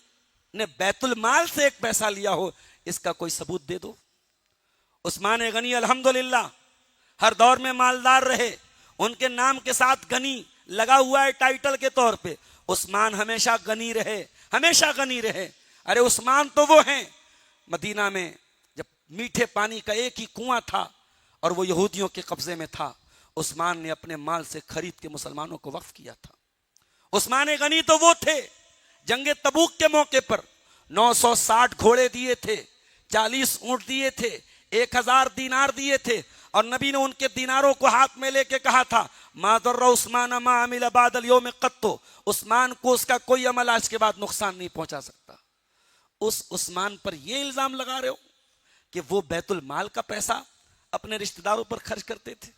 نے بیت المال سے ایک پیسہ لیا ہو اس کا کوئی ثبوت دے دو. عثمان غنی الحمدللہ ہر دور میں مالدار رہے. ان کے نام کے ساتھ غنی لگا ہوا ہے ٹائٹل کے طور پہ. عثمان ہمیشہ غنی رہے, ہمیشہ غنی رہے. ارے عثمان تو وہ ہیں مدینہ میں جب میٹھے پانی کا ایک ہی کنواں تھا اور وہ یہودیوں کے قبضے میں تھا, عثمان نے اپنے مال سے خرید کے مسلمانوں کو وقف کیا تھا. عثمان غنی تو وہ تھے جنگ تبوک کے موقع پر 960 گھوڑے دیے تھے, 40 اونٹ دیے تھے, 1000 دینار دیے تھے, اور نبی نے ان کے دیناروں کو ہاتھ میں لے کے کہا تھا ما ضر عثمان ما عمل بعد اليوم قط. عثمان کو اس کا کوئی عمل آج کے بعد نقصان نہیں پہنچا سکتا. اس عثمان پر یہ الزام لگا رہے ہو کہ وہ بیت المال کا پیسہ اپنے رشتہ داروں پر خرچ کرتے تھے.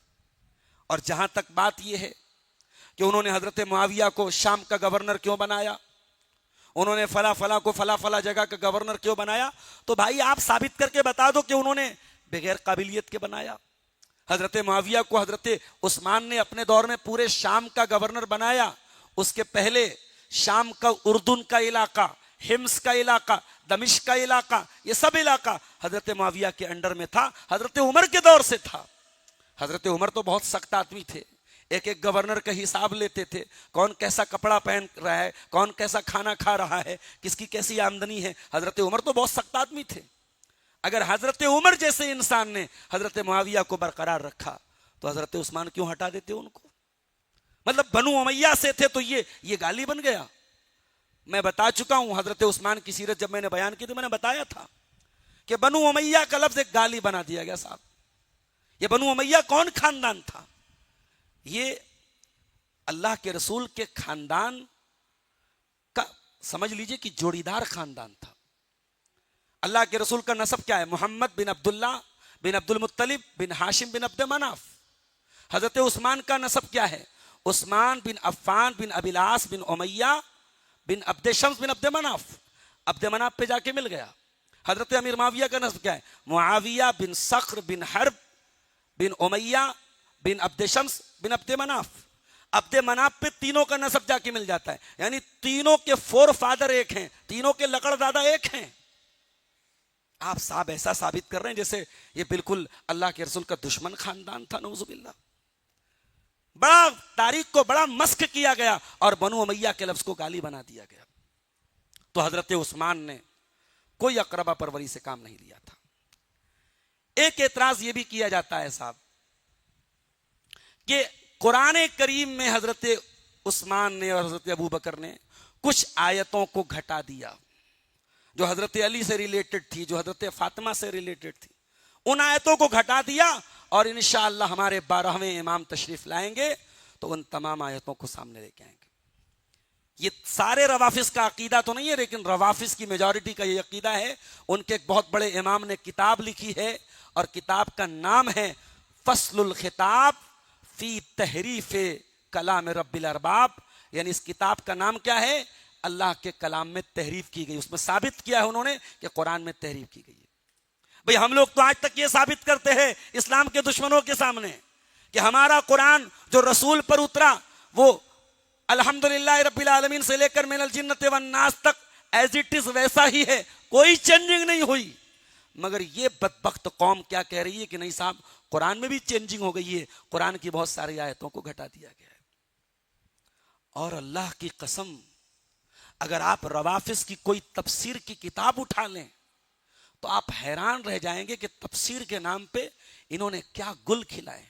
اور جہاں تک بات یہ ہے کہ انہوں نے حضرت معاویہ کو شام کا گورنر کیوں بنایا, انہوں نے فلاں کو فلاں جگہ کا گورنر کیوں بنایا, تو بھائی آپ ثابت کر کے بتا دو کہ انہوں نے بغیر قابلیت کے بنایا. حضرت معاویہ کو حضرت عثمان نے اپنے دور میں پورے شام کا گورنر بنایا. اس کے پہلے شام کا اردن کا علاقہ, حمص کا علاقہ, دمشق کا علاقہ, یہ سب علاقہ حضرت معاویہ کے انڈر میں تھا. حضرت عمر کے دور سے تھا. حضرت عمر تو بہت سخت آدمی تھے, ایک ایک گورنر کا حساب لیتے تھے. کون کیسا کپڑا پہن رہا ہے, کون کیسا کھانا کھا رہا ہے, کس کی کیسی آمدنی ہے. حضرت عمر تو بہت سخت آدمی تھے. اگر حضرت عمر جیسے انسان نے حضرت معاویہ کو برقرار رکھا تو حضرت عثمان کیوں ہٹا دیتے ان کو؟ مطلب بنو امیہ سے تھے تو یہ گالی بن گیا. میں بتا چکا ہوں حضرت عثمان کی سیرت جب میں نے بیان کی تھی, میں نے بتایا تھا کہ بنو امیہ کا لفظ ایک گالی بنا دیا گیا. صاحب یہ بنو امیہ کون خاندان تھا؟ یہ اللہ کے رسول کے خاندان کا سمجھ لیجئے کہ جوڑی دار خاندان تھا. اللہ کے رسول کا نسب کیا ہے؟ محمد بن عبداللہ بن عبد المطلب بن ہاشم بن عبد مناف. حضرت عثمان کا نسب کیا ہے؟ عثمان بن عفان بن ابی العاص بن امیہ بن عبد شمس بن عبد مناف. عبد مناف پہ جا کے مل گیا. حضرت امیر معاویہ کا نسب کیا ہے؟ معاویہ بن صخر بن حرب بن امیہ بن عبد شمس بن عبد مناف. عبد مناف پہ تینوں کا نسب جا کے مل جاتا ہے, یعنی تینوں کے فور فادر ایک ہیں, تینوں کے لقڑ دادا ایک ہیں. آپ صاحب ایسا ثابت کر رہے ہیں جیسے یہ بالکل اللہ کے رسول کا دشمن خاندان تھا. نعوذ باللہ. بڑا تاریخ کو بڑا مسخ کیا گیا اور بنو امیہ کے لفظ کو گالی بنا دیا گیا. تو حضرت عثمان نے کوئی اقربا پروری سے کام نہیں لیا تھا. ایک اعتراض یہ بھی کیا جاتا ہے صاحب کہ قرآن کریم میں حضرت عثمان نے اور حضرت ابو بکر نے کچھ آیتوں کو گھٹا دیا جو حضرت علی سے ریلیٹڈ تھی, جو حضرت فاطمہ سے ریلیٹڈ تھی. ان آیتوں کو گھٹا دیا اور انشاءاللہ ہمارے 12ویں امام تشریف لائیں گے تو ان تمام آیتوں کو سامنے لے کے آئیں گے. یہ سارے روافظ کا عقیدہ تو نہیں ہے, لیکن روافظ کی میجورٹی کا یہ عقیدہ ہے. ان کے ایک بہت بڑے امام نے کتاب لکھی ہے اور کتاب کا نام ہے فصل الخطاب فی تحریف کلام رب الارباب. یعنی اس کتاب کا نام کیا ہے؟ اللہ کے کلام میں تحریف کی گئی. اس میں ثابت کیا ہے انہوں نے کہ قرآن میں تحریف کی گئی ہے. بھئی ہم لوگ تو آج تک یہ ثابت کرتے ہیں اسلام کے دشمنوں کے سامنے کہ ہمارا قرآن جو رسول پر اترا وہ الحمدللہ رب العالمین سے لے کر من الجنت والناس تک ایز اٹ از ویسا ہی ہے, کوئی چینجنگ نہیں ہوئی. مگر یہ بدبخت قوم کیا کہہ رہی ہے کہ نہیں صاحب قرآن میں بھی چینجنگ ہو گئی ہے, قرآن کی بہت ساری آیتوں کو گھٹا دیا گیا ہے. اور اللہ کی قسم اگر آپ روافظ کی کوئی تفسیر کی کتاب اٹھا لیں تو آپ حیران رہ جائیں گے کہ تفسیر کے نام پہ انہوں نے کیا گل کھلائے.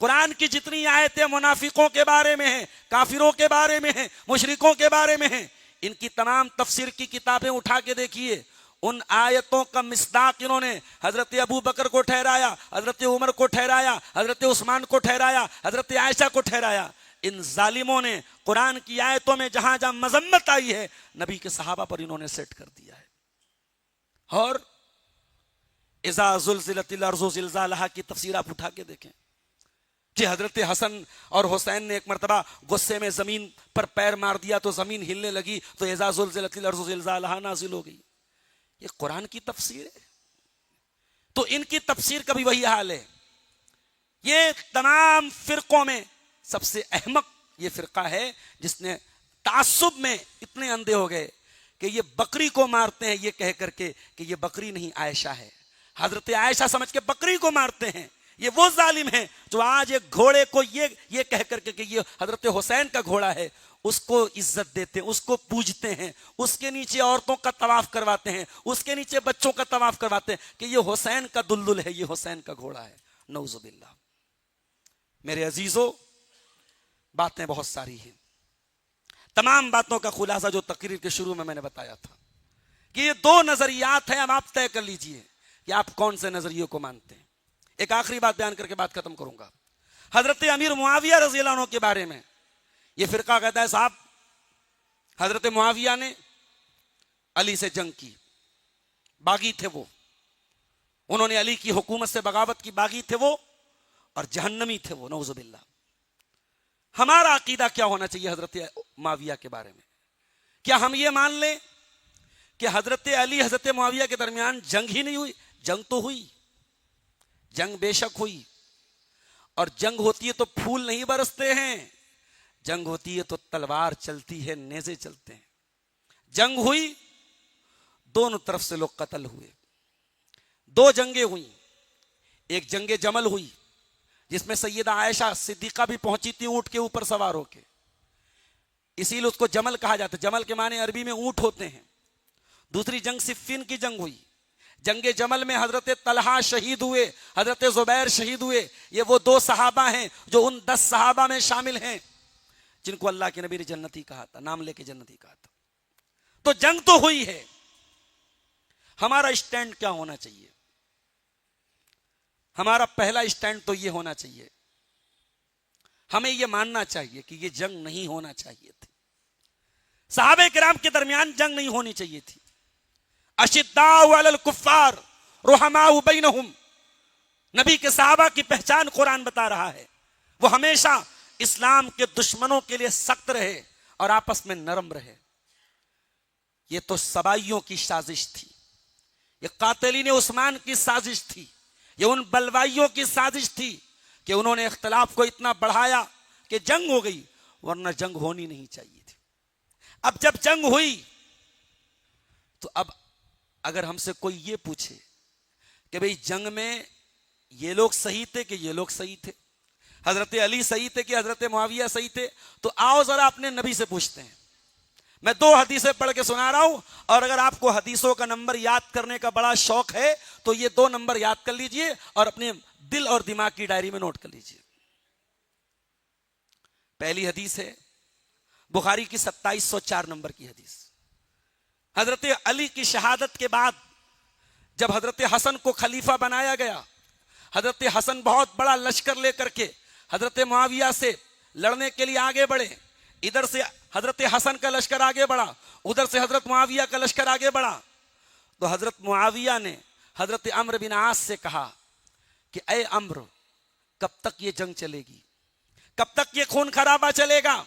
قرآن کی جتنی آیتیں منافقوں کے بارے میں ہیں, کافروں کے بارے میں ہیں, مشرکوں کے بارے میں ہیں, ان کی تمام تفسیر کی کتابیں اٹھا کے دیکھیے. ان آیتوں کا مصداق انہوں نے حضرت ابو بکر کو ٹھہرایا, حضرت عمر کو ٹھہرایا, حضرت عثمان کو ٹھہرایا, حضرت عائشہ کو ٹھہرایا. ان ظالموں نے قرآن کی آیتوں میں جہاں جہاں مذمت آئی ہے نبی کے صحابہ پر انہوں نے سیٹ کر دیا ہے. اور اذا زلزلت الارض زلزالہا کی تفسیر آپ اٹھا کے دیکھیں, کہ حضرت حسن اور حسین نے ایک مرتبہ غصے میں زمین پر پیر مار دیا تو زمین ہلنے لگی تو اذا زلزلت الارض زلزالہا نازل ہو گئی. یہ قرآن کی تفسیر ہے. تو ان کی تفسیر کا بھی وہی حال ہے. یہ تمام فرقوں میں سب سے احمق یہ فرقہ ہے جس نے تعصب میں اتنے اندھے ہو گئے کہ یہ بکری کو مارتے ہیں یہ کہہ کر کے کہ یہ بکری نہیں عائشہ ہے. حضرت عائشہ سمجھ کے بکری کو مارتے ہیں. یہ وہ ظالم ہیں جو آج ایک گھوڑے کو یہ کہہ کر کے کہ یہ حضرت حسین کا گھوڑا ہے اس کو عزت دیتے ہیں, اس کو پوجتے ہیں, اس کے نیچے عورتوں کا طواف کرواتے ہیں, اس کے نیچے بچوں کا طواف کرواتے ہیں کہ یہ حسین کا دلدل ہے, یہ حسین کا گھوڑا ہے. نعوذ باللہ. میرے عزیزو, باتیں بہت ساری ہیں. تمام باتوں کا خلاصہ جو تقریر کے شروع میں نے بتایا تھا کہ یہ دو نظریات ہیں. اب آپ طے کر لیجئے کہ آپ کون سے نظریے کو مانتے ہیں. ایک آخری بات بیان کر کے بات ختم کروں گا. حضرت امیر معاویہ رضی اللہ عنہ کے بارے میں یہ فرقہ کہتا ہے صاحب حضرت معاویہ نے علی سے جنگ کی, باغی تھے وہ, انہوں نے علی کی حکومت سے بغاوت کی, باغی تھے وہ اور جہنمی تھے وہ. نعوذ باللہ. ہمارا عقیدہ کیا ہونا چاہیے حضرت معاویہ کے بارے میں؟ کیا ہم یہ مان لیں کہ حضرت علی حضرت معاویہ کے درمیان جنگ ہی نہیں ہوئی؟ جنگ تو ہوئی, جنگ بے شک ہوئی, اور جنگ ہوتی ہے تو پھول نہیں برستے ہیں, جنگ ہوتی ہے تو تلوار چلتی ہے, نیزے چلتے ہیں. جنگ ہوئی, دونوں طرف سے لوگ قتل ہوئے. دو جنگیں ہوئیں. ایک جنگ جمل ہوئی جس میں سیدہ عائشہ صدیقہ بھی پہنچی تھی اونٹ کے اوپر سوار ہو کے, اسی لیے اس کو جمل کہا جاتا ہے. جمل کے معنی عربی میں اونٹ ہوتے ہیں. دوسری جنگ صفین کی جنگ ہوئی. جنگ جمل میں حضرت طلحہ شہید ہوئے, حضرت زبیر شہید ہوئے. یہ وہ دو صحابہ ہیں جو ان 10 صحابہ میں شامل ہیں جن کو اللہ کے نبی نے جنتی کہا تھا, نام لے کے جنتی کہا تھا. تو جنگ تو ہوئی ہے. ہمارا اسٹینڈ کیا ہونا چاہیے؟ ہمارا پہلا اسٹینڈ تو یہ ہونا چاہیے, ہمیں یہ ماننا چاہیے کہ یہ جنگ نہیں ہونا چاہیے تھی. صحابہ کرام کے درمیان جنگ نہیں ہونی چاہیے تھی. اشداء علی الکفار رحماء بینہم, نبی کے صحابہ کی پہچان قرآن بتا رہا ہے. وہ ہمیشہ اسلام کے دشمنوں کے لیے سخت رہے اور آپس میں نرم رہے. یہ تو سبائیوں کی سازش تھی, یہ قاتلین عثمان کی سازش تھی, یہ ان بلوائیوں کی سازش تھی کہ انہوں نے اختلاف کو اتنا بڑھایا کہ جنگ ہو گئی, ورنہ جنگ ہونی نہیں چاہیے تھی. اب جب جنگ ہوئی تو اب اگر ہم سے کوئی یہ پوچھے کہ بھئی جنگ میں یہ لوگ صحیح تھے کہ یہ لوگ صحیح تھے, حضرت علی صحیح تھے کہ حضرت معاویہ صحیح تھے, تو آؤ ذرا اپنے نبی سے پوچھتے ہیں. میں 2 حدیثیں پڑھ کے سنا رہا ہوں, اور اگر آپ کو حدیثوں کا نمبر یاد کرنے کا بڑا شوق ہے تو یہ 2 نمبر یاد کر لیجئے اور اپنے دل اور دماغ کی ڈائری میں نوٹ کر لیجئے. پہلی حدیث ہے بخاری کی 2704 نمبر کی حدیث. حضرت علی کی شہادت کے بعد جب حضرت حسن کو خلیفہ بنایا گیا, حضرت حسن بہت بڑا لشکر لے کر کے حضرت معاویہ سے لڑنے کے لیے آگے بڑھے. ادھر سے حضرت حسن کا لشکر آگے بڑھا, ادھر سے حضرت معاویہ کا لشکر آگے بڑھا. تو حضرت معاویہ نے حضرت عمرو بن عاص سے کہا کہ اے عمرو, کب تک یہ جنگ چلے گی؟ کب تک یہ خون خرابہ چلے گا؟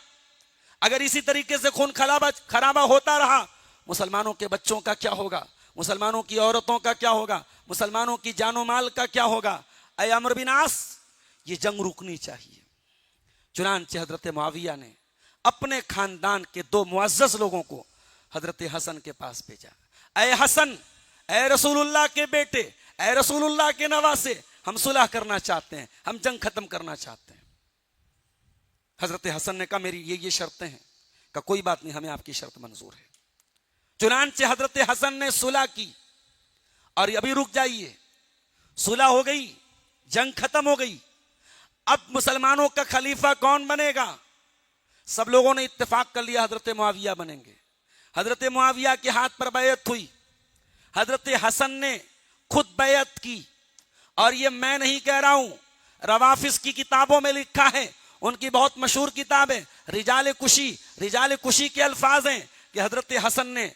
اگر اسی طریقے سے خون خرابہ ہوتا رہا, مسلمانوں کے بچوں کا کیا ہوگا؟ مسلمانوں کی عورتوں کا کیا ہوگا؟ مسلمانوں کی جان و مال کا کیا ہوگا؟ اے عمرو بن عاص, یہ جنگ رکنی چاہیے. چنانچہ حضرت معاویہ نے اپنے خاندان کے 2 معزز لوگوں کو حضرت حسن کے پاس بھیجا. اے حسن, اے رسول اللہ کے بیٹے, اے رسول اللہ کے نواسے, ہم صلح کرنا چاہتے ہیں, ہم جنگ ختم کرنا چاہتے ہیں. حضرت حسن نے کہا میری یہ شرطیں ہیں. کہ کوئی بات نہیں, ہمیں آپ کی شرط منظور ہے. چنانچہ حضرت حسن نے صلح کی. اور ابھی رک جائیے, صلح ہو گئی, جنگ ختم ہو گئی. اب مسلمانوں کا خلیفہ کون بنے گا؟ سب لوگوں نے اتفاق کر لیا حضرت معاویہ بنیں گے. حضرت معاویہ کے ہاتھ پر بیعت ہوئی. حضرت حسن نے خود بیعت کی, اور یہ میں نہیں کہہ رہا ہوں, روافظ کی کتابوں میں لکھا ہے, ان کی بہت مشہور کتاب ہے رجال کشی. رجال کشی کے الفاظ ہیں کہ حضرت حسن نے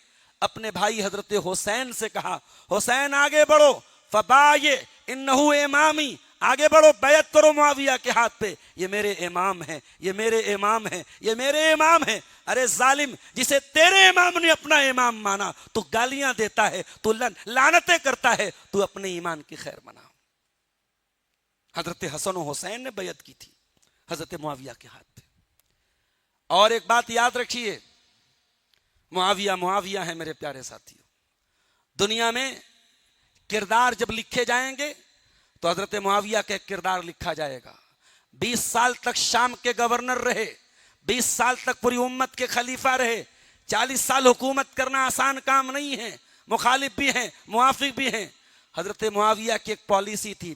اپنے بھائی حضرت حسین سے کہا, حسین آگے بڑھو, فبایع انہو امامی, آگے بڑھو، بیعت کرو معاویہ کے ہاتھ پہ، یہ میرے امام ہیں، یہ میرے امام ہیں، یہ میرے امام ہیں۔ ارے ظالم، جسے تیرے امام نے اپنا امام مانا تو گالیاں دیتا ہے، تو لعنتیں کرتا ہے، تو اپنے ایمان کی خیر منا۔ حضرت حسن و حسین نے بیعت کی تھی حضرت معاویہ کے ہاتھ پہ۔ اور ایک بات یاد رکھیے، معاویہ معاویہ ہے میرے پیارے ساتھیوں۔ دنیا میں کردار جب لکھے جائیں گے تو حضرت معاویہ کا کردار لکھا جائے گا۔ 20 سال تک شام کے گورنر رہے، 20 سال تک پوری امت کے خلیفہ رہے۔ 40 سال حکومت کرنا آسان کام نہیں ہے، مخالف بھی ہیں، موافق بھی ہیں۔ حضرت معاویہ کی ایک پالیسی تھی،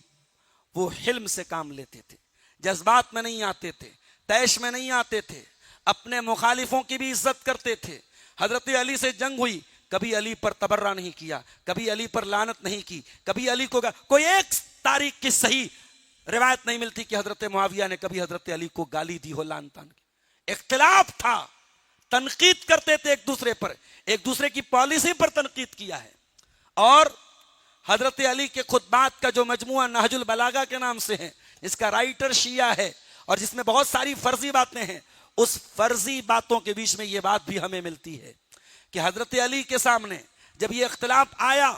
وہ حلم سے کام لیتے تھے، جذبات میں نہیں آتے تھے، طیش میں نہیں آتے تھے، اپنے مخالفوں کی بھی عزت کرتے تھے۔ حضرت علی سے جنگ ہوئی، کبھی علی پر تبرہ نہیں کیا، کبھی علی پر لعنت نہیں کی، کبھی علی کو کوئی ایک تاریخ کی صحیح روایت نہیں ملتی کہ حضرت معاویہ نے کبھی حضرت علی کو گالی دی ہو، لعن طعن کی۔ اختلاف تھا، تنقید کرتے تھے ایک دوسرے پر، ایک دوسرے کی پالیسی پر تنقید کیا ہے۔ اور حضرت علی کے خطبات کا جو مجموعہ نہج البلاغہ کے نام سے ہے، جس کا رائٹر شیعہ ہے اور جس میں بہت ساری فرضی باتیں ہیں، اس فرضی باتوں کے بیچ میں یہ بات بھی ہمیں ملتی ہے کہ حضرت علی کے سامنے جب یہ اختلاف آیا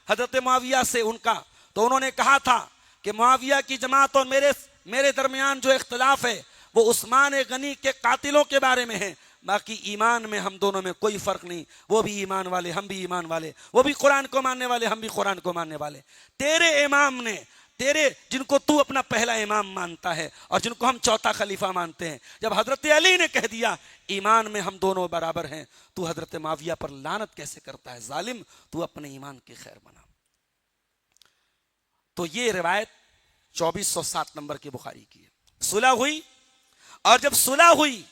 حضرت معاویہ سے ان کا، تو انہوں نے کہا تھا کہ معاویہ کی جماعت اور میرے درمیان جو اختلاف ہے وہ عثمان غنی کے قاتلوں کے بارے میں ہے، باقی ایمان میں ہم دونوں میں کوئی فرق نہیں، وہ بھی ایمان والے، ہم بھی ایمان والے، وہ بھی قرآن کو ماننے والے، ہم بھی قرآن کو ماننے والے۔ تیرے امام نے، جن کو تو اپنا پہلا امام مانتا ہے اور جن کو ہم چوتھا خلیفہ مانتے ہیں، جب حضرت علی نے کہہ دیا ایمان میں ہم دونوں برابر ہیں، تو حضرت معاویہ پر لعنت کیسے کرتا ہے؟ ظالم، تو اپنے ایمان کی خیر بنا۔ تو یہ روایت 2407 نمبر کی بخاری کی ہے۔ صلح ہوئی، اور جب صلح ہوئی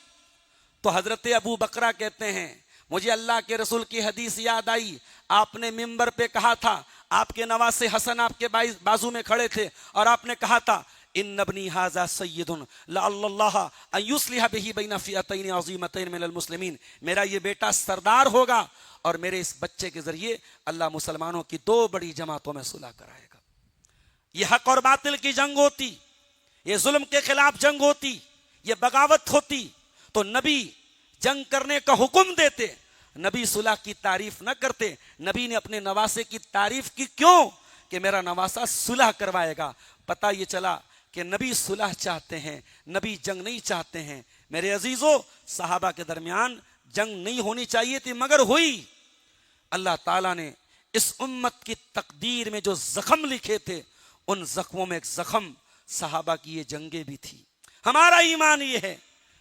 تو حضرت ابو بکرہ کہتے ہیں مجھے اللہ کے رسول کی حدیث یاد آئی، آپ نے ممبر پہ کہا تھا، آپ کے نواسے حسن آپ کے بازو میں کھڑے تھے، اور آپ نے کہا تھا ان ابنی ھذا سید لعل اللہ ان یصلح بہ بین فئتین عظیمتین من المسلمین، میرا یہ بیٹا سردار ہوگا اور میرے اس بچے کے ذریعے اللہ مسلمانوں کی 2 بڑی جماعتوں میں صلح کرائے گا۔ یہ حق اور باطل کی جنگ ہوتی، یہ ظلم کے خلاف جنگ ہوتی، یہ بغاوت ہوتی تو نبی جنگ کرنے کا حکم دیتے، نبی صلح کی تعریف نہ کرتے۔ نبی نے اپنے نواسے کی تعریف کی، کیوں؟ کہ میرا نواسا صلح کروائے گا۔ پتہ یہ چلا کہ نبی صلح چاہتے ہیں، نبی جنگ نہیں چاہتے ہیں۔ میرے عزیزو، صحابہ کے درمیان جنگ نہیں ہونی چاہیے تھی مگر ہوئی۔ اللہ تعالیٰ نے اس امت کی تقدیر میں جو زخم لکھے تھے، ان زخموں میں ایک زخم صحابہ کی یہ جنگیں بھی تھی۔ ہمارا ایمان یہ ہے،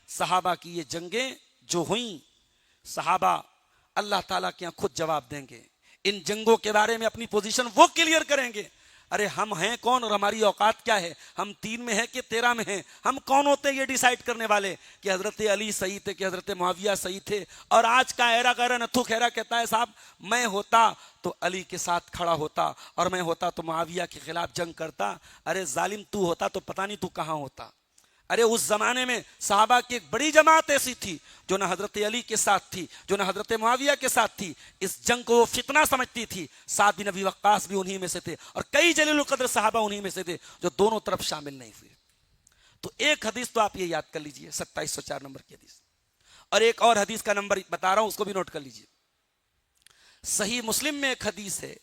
صحابہ کی یہ جنگیں جو ہوئیں، صحابہ اللہ تعالیٰ کے یہاں خود جواب دیں گے، ان جنگوں کے بارے میں اپنی پوزیشن وہ کلیئر کریں گے۔ ارے ہم ہیں کون اور ہماری اوقات کیا ہے؟ ہم 3 میں ہیں کہ 13 میں ہیں؟ ہم کون ہوتے ہیں یہ ڈیسائیڈ کرنے والے کہ حضرت علی صحیح تھے کہ حضرت معاویہ صحیح تھے؟ اور آج کا ایرا غیرہ نتھو خیرہ کہتا ہے صاحب میں ہوتا تو علی کے ساتھ کھڑا ہوتا، اور میں ہوتا تو معاویہ کے خلاف جنگ کرتا۔ ارے ظالم، تو ہوتا تو پتہ نہیں تو کہاں ہوتا۔ ارے اس زمانے میں صحابہ کی ایک بڑی جماعت ایسی تھی جو نہ حضرت علی کے ساتھ تھی، جو نہ حضرت معاویہ کے ساتھ تھی۔ اس جنگ کو وہ فتنہ سمجھتی تھی۔ سعد بن ابی وقاص بھی انہی میں سے تھے، اور کئی جلیل القدر صحابہ انہی میں سے تھے جو دونوں طرف شامل نہیں ہوئے۔ تو ایک حدیث تو آپ یہ یاد کر لیجئے، 2704 نمبر کی حدیث، اور ایک اور حدیث کا نمبر بتا رہا ہوں، اس کو بھی نوٹ کر لیجئے۔ صحیح مسلم میں ایک حدیث ہے،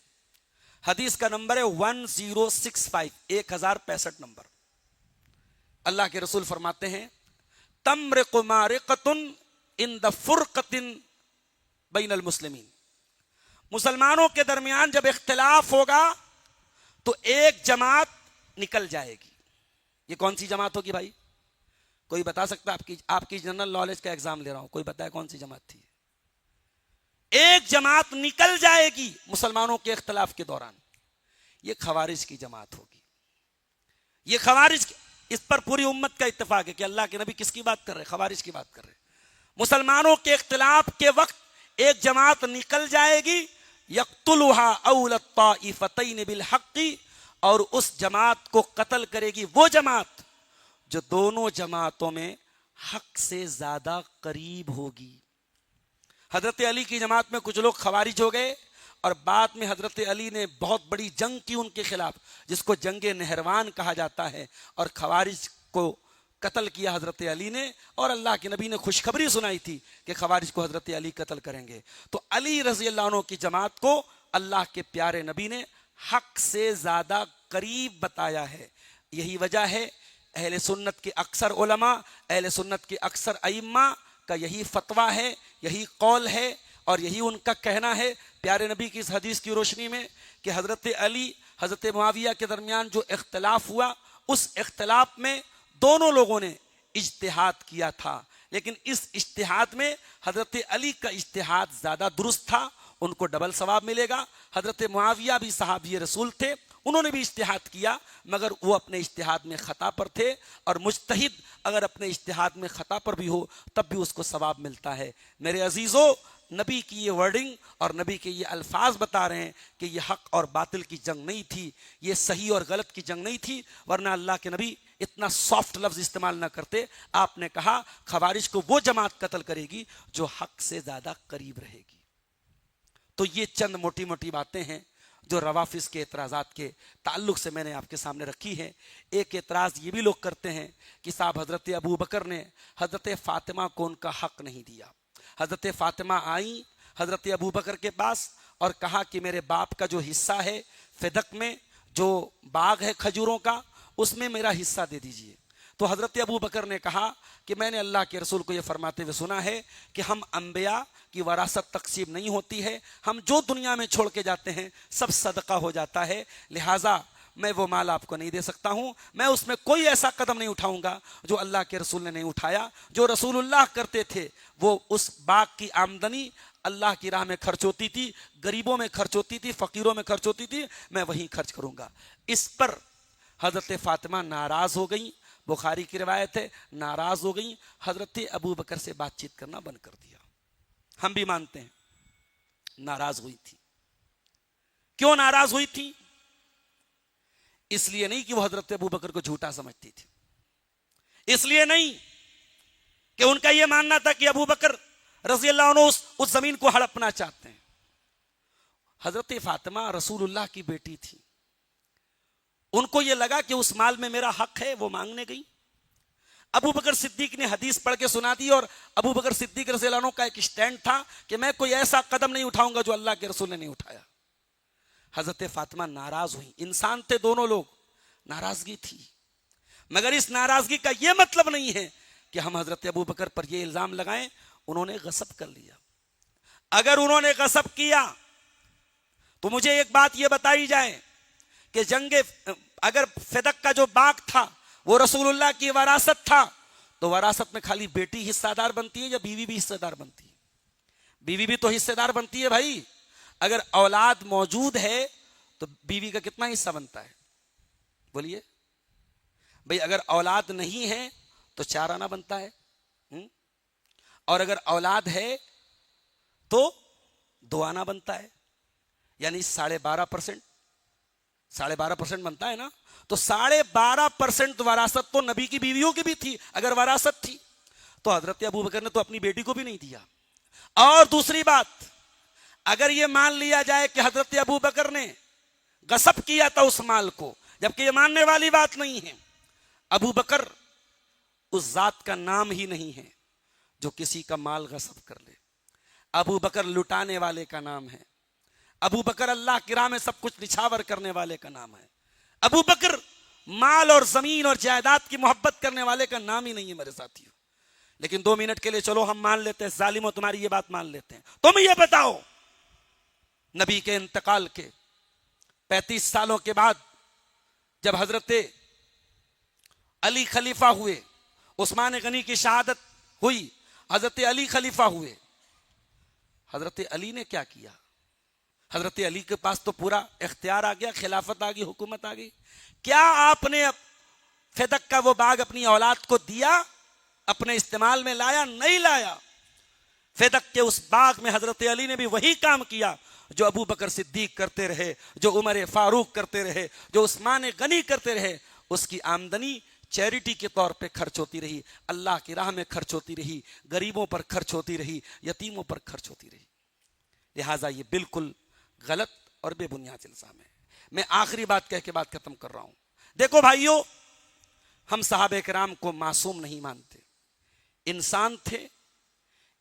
حدیث کا نمبر ہے 1065، 1065 نمبر۔ اللہ کے رسول فرماتے ہیں تمرق مارقۃ عند فرقۃ بین المسلمین، مسلمانوں کے درمیان جب اختلاف ہوگا تو ایک جماعت نکل جائے گی۔ یہ کون سی جماعت ہوگی بھائی؟ کوئی بتا سکتا؟ آپ کی جنرل نالج کا ایگزام لے رہا ہوں، کوئی بتائے کون سی جماعت تھی؟ ایک جماعت نکل جائے گی مسلمانوں کے اختلاف کے دوران، یہ خوارج کی جماعت ہوگی۔ یہ خوارج، اس پر پوری امت کا اتفاق ہے کہ اللہ کے نبی کس کی بات کر رہے؟ خوارج کی بات کر رہے۔ مسلمانوں کے اختلاف کے وقت ایک جماعت نکل جائے گی، یقتلها اول الطائفتین بالحق، اور اس جماعت کو قتل کرے گی وہ جماعت جو دونوں جماعتوں میں حق سے زیادہ قریب ہوگی۔ حضرت علی کی جماعت میں کچھ لوگ خوارج ہو گئے اور بعد میں حضرت علی نے بہت بڑی جنگ کی ان کے خلاف، جس کو جنگ نہروان کہا جاتا ہے، اور خوارج کو قتل کیا حضرت علی نے، اور اللہ کے نبی نے خوشخبری سنائی تھی کہ خوارج کو حضرت علی قتل کریں گے۔ تو علی رضی اللہ عنہ کی جماعت کو اللہ کے پیارے نبی نے حق سے زیادہ قریب بتایا ہے۔ یہی وجہ ہے اہل سنت کے اکثر علماء، اہل سنت کے اکثر ائمہ کا یہی فتویٰ ہے، یہی قول ہے، اور یہی ان کا کہنا ہے پیارے نبی کی اس حدیث کی روشنی میں کہ حضرت علی حضرت معاویہ کے درمیان جو اختلاف ہوا، اس اختلاف میں دونوں لوگوں نے اجتہاد کیا تھا، لیکن اس اجتہاد میں حضرت علی کا اجتہاد زیادہ درست تھا، ان کو ڈبل ثواب ملے گا۔ حضرت معاویہ بھی صحابی رسول تھے، انہوں نے بھی اجتہاد کیا، مگر وہ اپنے اجتہاد میں خطا پر تھے، اور مجتہد اگر اپنے اجتہاد میں خطا پر بھی ہو تب بھی اس کو ثواب ملتا ہے۔ میرے عزیزو، نبی کی یہ ورڈنگ اور نبی کے یہ الفاظ بتا رہے ہیں کہ یہ حق اور باطل کی جنگ نہیں تھی، یہ صحیح اور غلط کی جنگ نہیں تھی، ورنہ اللہ کے نبی اتنا سافٹ لفظ استعمال نہ کرتے۔ آپ نے کہا خوارج کو وہ جماعت قتل کرے گی جو حق سے زیادہ قریب رہے گی۔ تو یہ چند موٹی موٹی باتیں ہیں جو روافظ کے اعتراضات کے تعلق سے میں نے آپ کے سامنے رکھی ہے۔ ایک اعتراض یہ بھی لوگ کرتے ہیں کہ صاحب حضرت ابو بکر نے حضرت فاطمہ کو ان کا حق نہیں دیا۔ حضرت فاطمہ آئیں حضرت ابو بکر کے پاس اور کہا کہ میرے باپ کا جو حصہ ہے فدق میں، جو باغ ہے کھجوروں کا، اس میں میرا حصہ دے دیجئے۔ تو حضرت ابو بکر نے کہا کہ میں نے اللہ کے رسول کو یہ فرماتے ہوئے سنا ہے کہ ہم انبیاء کی وراثت تقسیم نہیں ہوتی ہے، ہم جو دنیا میں چھوڑ کے جاتے ہیں سب صدقہ ہو جاتا ہے، لہٰذا میں وہ مال آپ کو نہیں دے سکتا ہوں، میں اس میں کوئی ایسا قدم نہیں اٹھاؤں گا جو اللہ کے رسول نے نہیں اٹھایا۔ جو رسول اللہ کرتے تھے وہ اس باغ کی آمدنی اللہ کی راہ میں خرچ ہوتی تھی، غریبوں میں خرچ ہوتی تھی، فقیروں میں خرچ ہوتی تھی، میں وہیں خرچ کروں گا۔ اس پر حضرت فاطمہ ناراض ہو گئیں، بخاری کی روایت ہے، ناراض ہو گئیں، حضرت ابو بکر سے بات چیت کرنا بند کر دیا۔ ہم بھی مانتے ہیں ناراض ہوئی تھی۔ کیوں ناراض ہوئی تھی؟ اس لیے نہیں کہ وہ حضرت ابو بکر کو جھوٹا سمجھتی تھی، اس لیے نہیں کہ ان کا یہ ماننا تھا کہ ابو بکر رضی اللہ عنہ اس زمین کو ہڑپنا چاہتے ہیں۔ حضرت فاطمہ رسول اللہ کی بیٹی تھی، ان کو یہ لگا کہ اس مال میں میرا حق ہے، وہ مانگنے گئی۔ ابو بکر صدیق نے حدیث پڑھ کے سنا دی، اور ابو بکر صدیق رضی اللہ عنہ کا ایک سٹینڈ تھا کہ میں کوئی ایسا قدم نہیں اٹھاؤں گا جو اللہ کے رسول نے نہیں اٹھایا۔ حضرت فاطمہ ناراض ہوئی، انسان تھے دونوں لوگ، ناراضگی تھی، مگر اس ناراضگی کا یہ مطلب نہیں ہے کہ ہم حضرت ابو بکر پر یہ الزام لگائیں انہوں نے غصب کر لیا۔ اگر انہوں نے غصب کیا تو مجھے ایک بات یہ بتائی جائے کہ اگر فدق کا جو باغ تھا وہ رسول اللہ کی وراثت تھا، تو وراثت میں خالی بیٹی حصہ دار بنتی ہے یا بیوی بھی حصہ دار بنتی ہے؟ بیوی بھی تو حصہ دار بنتی ہے بھائی۔ اگر اولاد موجود ہے تو بیوی کا کتنا حصہ بنتا ہے؟ بولیے بھائی، اگر اولاد نہیں ہے تو 4 آنا بنتا ہے، اور اگر اولاد ہے تو 2 آنا بنتا ہے، یعنی 12.5% 12.5% بنتا ہے نا۔ تو 12.5% وراثت تو نبی کی بیویوں کی بھی تھی۔ اگر وراثت تھی تو حضرت ابو بکر نے تو اپنی بیٹی کو بھی نہیں دیا۔ اور دوسری بات، اگر یہ مان لیا جائے کہ حضرت ابو بکر نے غصب کیا تھا اس مال کو، جبکہ یہ ماننے والی بات نہیں ہے۔ ابو بکر اس ذات کا نام ہی نہیں ہے جو کسی کا مال غصب کر لے۔ ابو بکر لٹانے والے کا نام ہے۔ ابو بکر اللہ کی راہ میں سب کچھ نچھاور کرنے والے کا نام ہے۔ ابو بکر مال اور زمین اور جائیداد کی محبت کرنے والے کا نام ہی نہیں ہے میرے ساتھیوں۔ لیکن 2 منٹ کے لیے چلو ہم مان لیتے ہیں، ظالموں تمہاری یہ بات مان لیتے ہیں۔ تم یہ بتاؤ، نبی کے انتقال کے 35 سالوں کے بعد جب حضرت علی خلیفہ ہوئے، عثمان غنی کی شہادت ہوئی، حضرت علی خلیفہ ہوئے، حضرت علی نے کیا کیا؟ حضرت علی کے پاس تو پورا اختیار آ گیا، خلافت آ گئی، حکومت آ گئی۔ کیا آپ نے فدق کا وہ باغ اپنی اولاد کو دیا؟ اپنے استعمال میں لایا؟ نہیں لایا۔ فدق کے اس باغ میں حضرت علی نے بھی وہی کام کیا جو ابو بکر صدیق کرتے رہے، جو عمر فاروق کرتے رہے، جو عثمان غنی کرتے رہے۔ اس کی آمدنی چیریٹی کے طور پہ خرچ ہوتی رہی، اللہ کی راہ میں خرچ ہوتی رہی، غریبوں پر خرچ ہوتی رہی، یتیموں پر خرچ ہوتی رہی۔ لہٰذا یہ بالکل غلط اور بے بنیاد الزام ہے. میں آخری بات کہہ کے بات ختم کر رہا ہوں. دیکھو بھائیو، ہم صحابہ کرام کو معصوم نہیں مانتے. انسان تھے.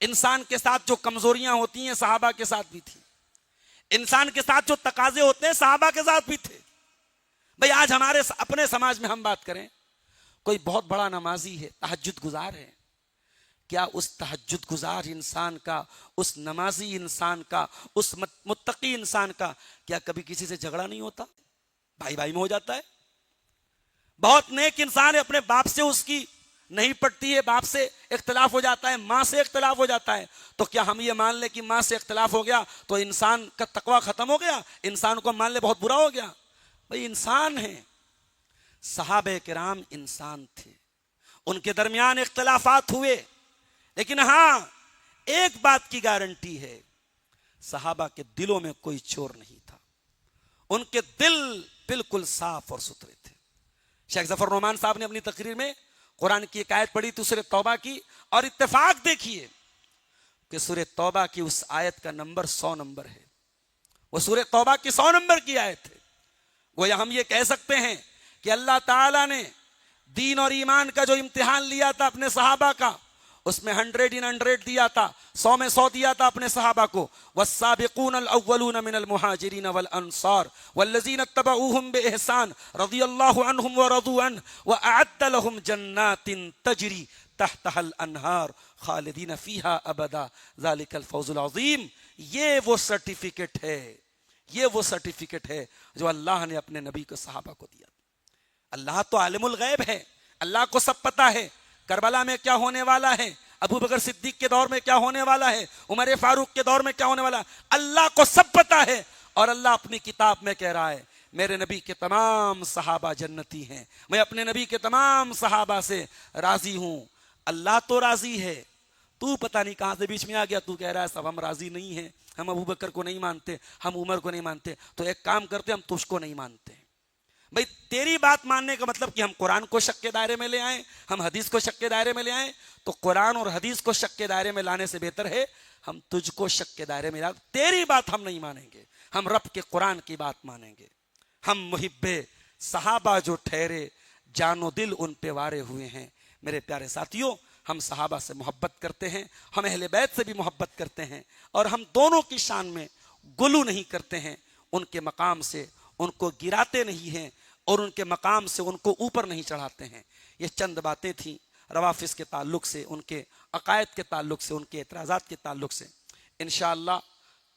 انسان کے ساتھ جو کمزوریاں ہوتی ہیں صحابہ کے ساتھ بھی تھی. انسان کے ساتھ جو تقاضے ہوتے ہیں صحابہ کے ساتھ بھی تھے. بھئی آج ہمارے اپنے سماج میں ہم بات کریں، کوئی بہت بڑا نمازی ہے، تہجد گزار ہے، کیا اس تہجد گزار انسان کا، اس نمازی انسان کا، اس متقی انسان کا کیا کبھی کسی سے جھگڑا نہیں ہوتا؟ بھائی بھائی میں ہو جاتا ہے. بہت نیک انسان ہے، اپنے باپ سے اس کی نہیں پڑتی ہے، باپ سے اختلاف ہو جاتا ہے، ماں سے اختلاف ہو جاتا ہے، تو کیا ہم یہ مان لیں کہ ماں سے اختلاف ہو گیا تو انسان کا تقوی ختم ہو گیا، انسان کو مان لے بہت برا ہو گیا؟ بھئی انسان ہیں. صحابہ کرام انسان تھے، ان کے درمیان اختلافات ہوئے، لیکن ہاں ایک بات کی گارنٹی ہے، صحابہ کے دلوں میں کوئی چور نہیں تھا. ان کے دل بالکل صاف اور ستھرے تھے. شیخ ظفر نعمان صاحب نے اپنی تقریر میں قرآن کی ایک آیت پڑھی تھی سورہ توبہ کی، اور اتفاق دیکھیے کہ سورہ توبہ کی اس آیت کا نمبر 100 نمبر ہے. وہ سورہ توبہ کی 100 نمبر کی آیت ہے. گویا ہم یہ کہہ سکتے ہیں کہ اللہ تعالیٰ نے دین اور ایمان کا جو امتحان لیا تھا اپنے صحابہ کا، اس میں 100 دیا تھا، 100 میں 100 دیا تھا اپنے صحابہ کو. والسابقون الاولون من المہاجرین والانصار والذین اتبعوہم بإحسان رضی اللہ عنہم ورضوا عنہ وأعد لهم جنات تجری تحتها الانہار خالدین فیہا ابدا ذالک الفوز العظیم. یہ وہ سرٹیفکیٹ ہے، یہ وہ سرٹیفکیٹ ہے جو اللہ نے اپنے نبی کو صحابہ کو دیا. اللہ تو عالم الغیب ہے، اللہ کو سب پتا ہے کربلا میں کیا ہونے والا ہے، ابو بکر صدیق کے دور میں کیا ہونے والا ہے، عمر فاروق کے دور میں کیا ہونے والا ہے، اللہ کو سب پتا ہے. اور اللہ اپنی کتاب میں کہہ رہا ہے میرے نبی کے تمام صحابہ جنتی ہیں، میں اپنے نبی کے تمام صحابہ سے راضی ہوں. اللہ تو راضی ہے، تو پتہ نہیں کہاں سے بیچ میں آ گیا، تو کہہ رہا ہے سب ہم راضی نہیں ہیں، ہم ابو بکر کو نہیں مانتے، ہم عمر کو نہیں مانتے. تو ایک کام کرتے، ہم تجھ کو نہیں مانتے. بھئی تیری بات ماننے کا مطلب کہ ہم قرآن کو شک کے دائرے میں لے آئیں، ہم حدیث کو شک کے دائرے میں لے آئیں. تو قرآن اور حدیث کو شک کے دائرے میں لانے سے بہتر ہے ہم تجھ کو شک کے دائرے میں لائیں. تیری بات ہم نہیں مانیں گے، ہم رب کے قرآن کی بات مانیں گے. ہم محب صحابہ جو ٹھہرے جان و دل ان پہ وارے ہوئے ہیں. میرے پیارے ساتھیوں، ہم صحابہ سے محبت کرتے ہیں، ہم اہل بیت سے بھی محبت کرتے ہیں، اور ہم دونوں کی شان میں گلو نہیں کرتے ہیں. ان کے مقام سے ان کو گراتے نہیں ہیں، اور ان کے مقام سے ان کو اوپر نہیں چڑھاتے ہیں. یہ چند باتیں تھیں روافظ کے تعلق سے، ان کے عقائد کے تعلق سے، ان کے اعتراضات کے تعلق سے. انشاءاللہ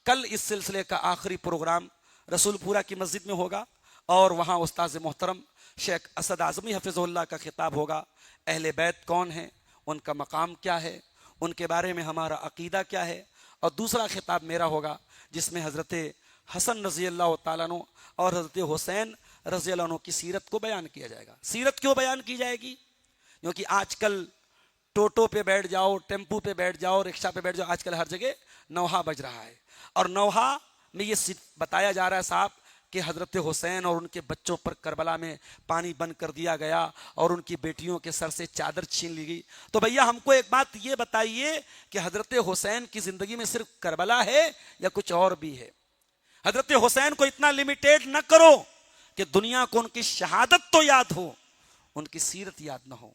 کل اس سلسلے کا آخری پروگرام رسول پورہ کی مسجد میں ہوگا، اور وہاں استاذ محترم شیخ اسد اعظمی حفظہ اللہ کا خطاب ہوگا. اہل بیت کون ہیں، ان کا مقام کیا ہے، ان کے بارے میں ہمارا عقیدہ کیا ہے. اور دوسرا خطاب میرا ہوگا جس میں حضرت حسن رضی اللہ تعالیٰ عنہ اور حضرت حسین رضی اللہ عنہ کی سیرت کو بیان کیا جائے گا. سیرت کیوں بیان کی جائے گی؟ کیونکہ آج کل ٹوٹو پہ بیٹھ جاؤ، ٹیمپو پہ بیٹھ جاؤ، رکشہ پہ بیٹھ جاؤ، آج کل ہر جگہ نوحہ بج رہا ہے. اور نوحہ میں یہ بتایا جا رہا ہے صاحب کہ حضرت حسین اور ان کے بچوں پر کربلا میں پانی بند کر دیا گیا اور ان کی بیٹیوں کے سر سے چادر چھین لی گئی. تو بھیا ہم کو ایک بات یہ بتائیے کہ حضرت حسین کی زندگی میں صرف کربلا ہے یا کچھ اور بھی ہے؟ حضرت حسین کو اتنا لیمیٹیڈ نہ کرو کہ دنیا کو ان کی شہادت تو یاد ہو، ان کی سیرت یاد نہ ہو.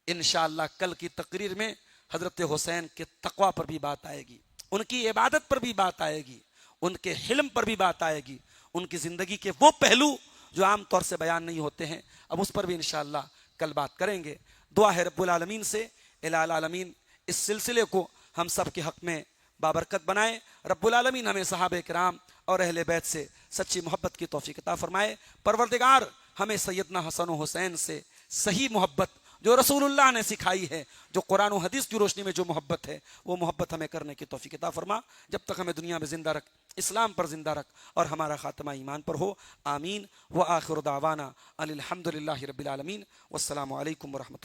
انشاءاللہ کل کی تقریر میں حضرت حسین کے تقوی پر بھی بات آئے گی، ان کی عبادت پر بھی بات آئے گی، ان کے حلم پر بھی بات آئے گی، ان کی زندگی کے وہ پہلو جو عام طور سے بیان نہیں ہوتے ہیں، اب اس پر بھی انشاءاللہ کل بات کریں گے. دعا ہے رب العالمین سے الہ العالمین اس سلسلے کو ہم سب کے حق میں بابرکت بنائے. رب العالمین ہمیں صحابہ کرام اور اہل بیت سے سچی محبت کی توفیق عطا فرمائے. پروردگار ہمیں سیدنا حسن و حسین سے صحیح محبت جو رسول اللہ نے سکھائی ہے، جو قرآن و حدیث کی روشنی میں جو محبت ہے، وہ محبت ہمیں کرنے کی توفیق عطا فرما. جب تک ہمیں دنیا میں زندہ رکھ، اسلام پر زندہ رکھ، اور ہمارا خاتمہ ایمان پر ہو. آمین. وآخر دعوانا ان الحمد للہ رب العالمین. والسلام علیکم ورحمۃ اللہ.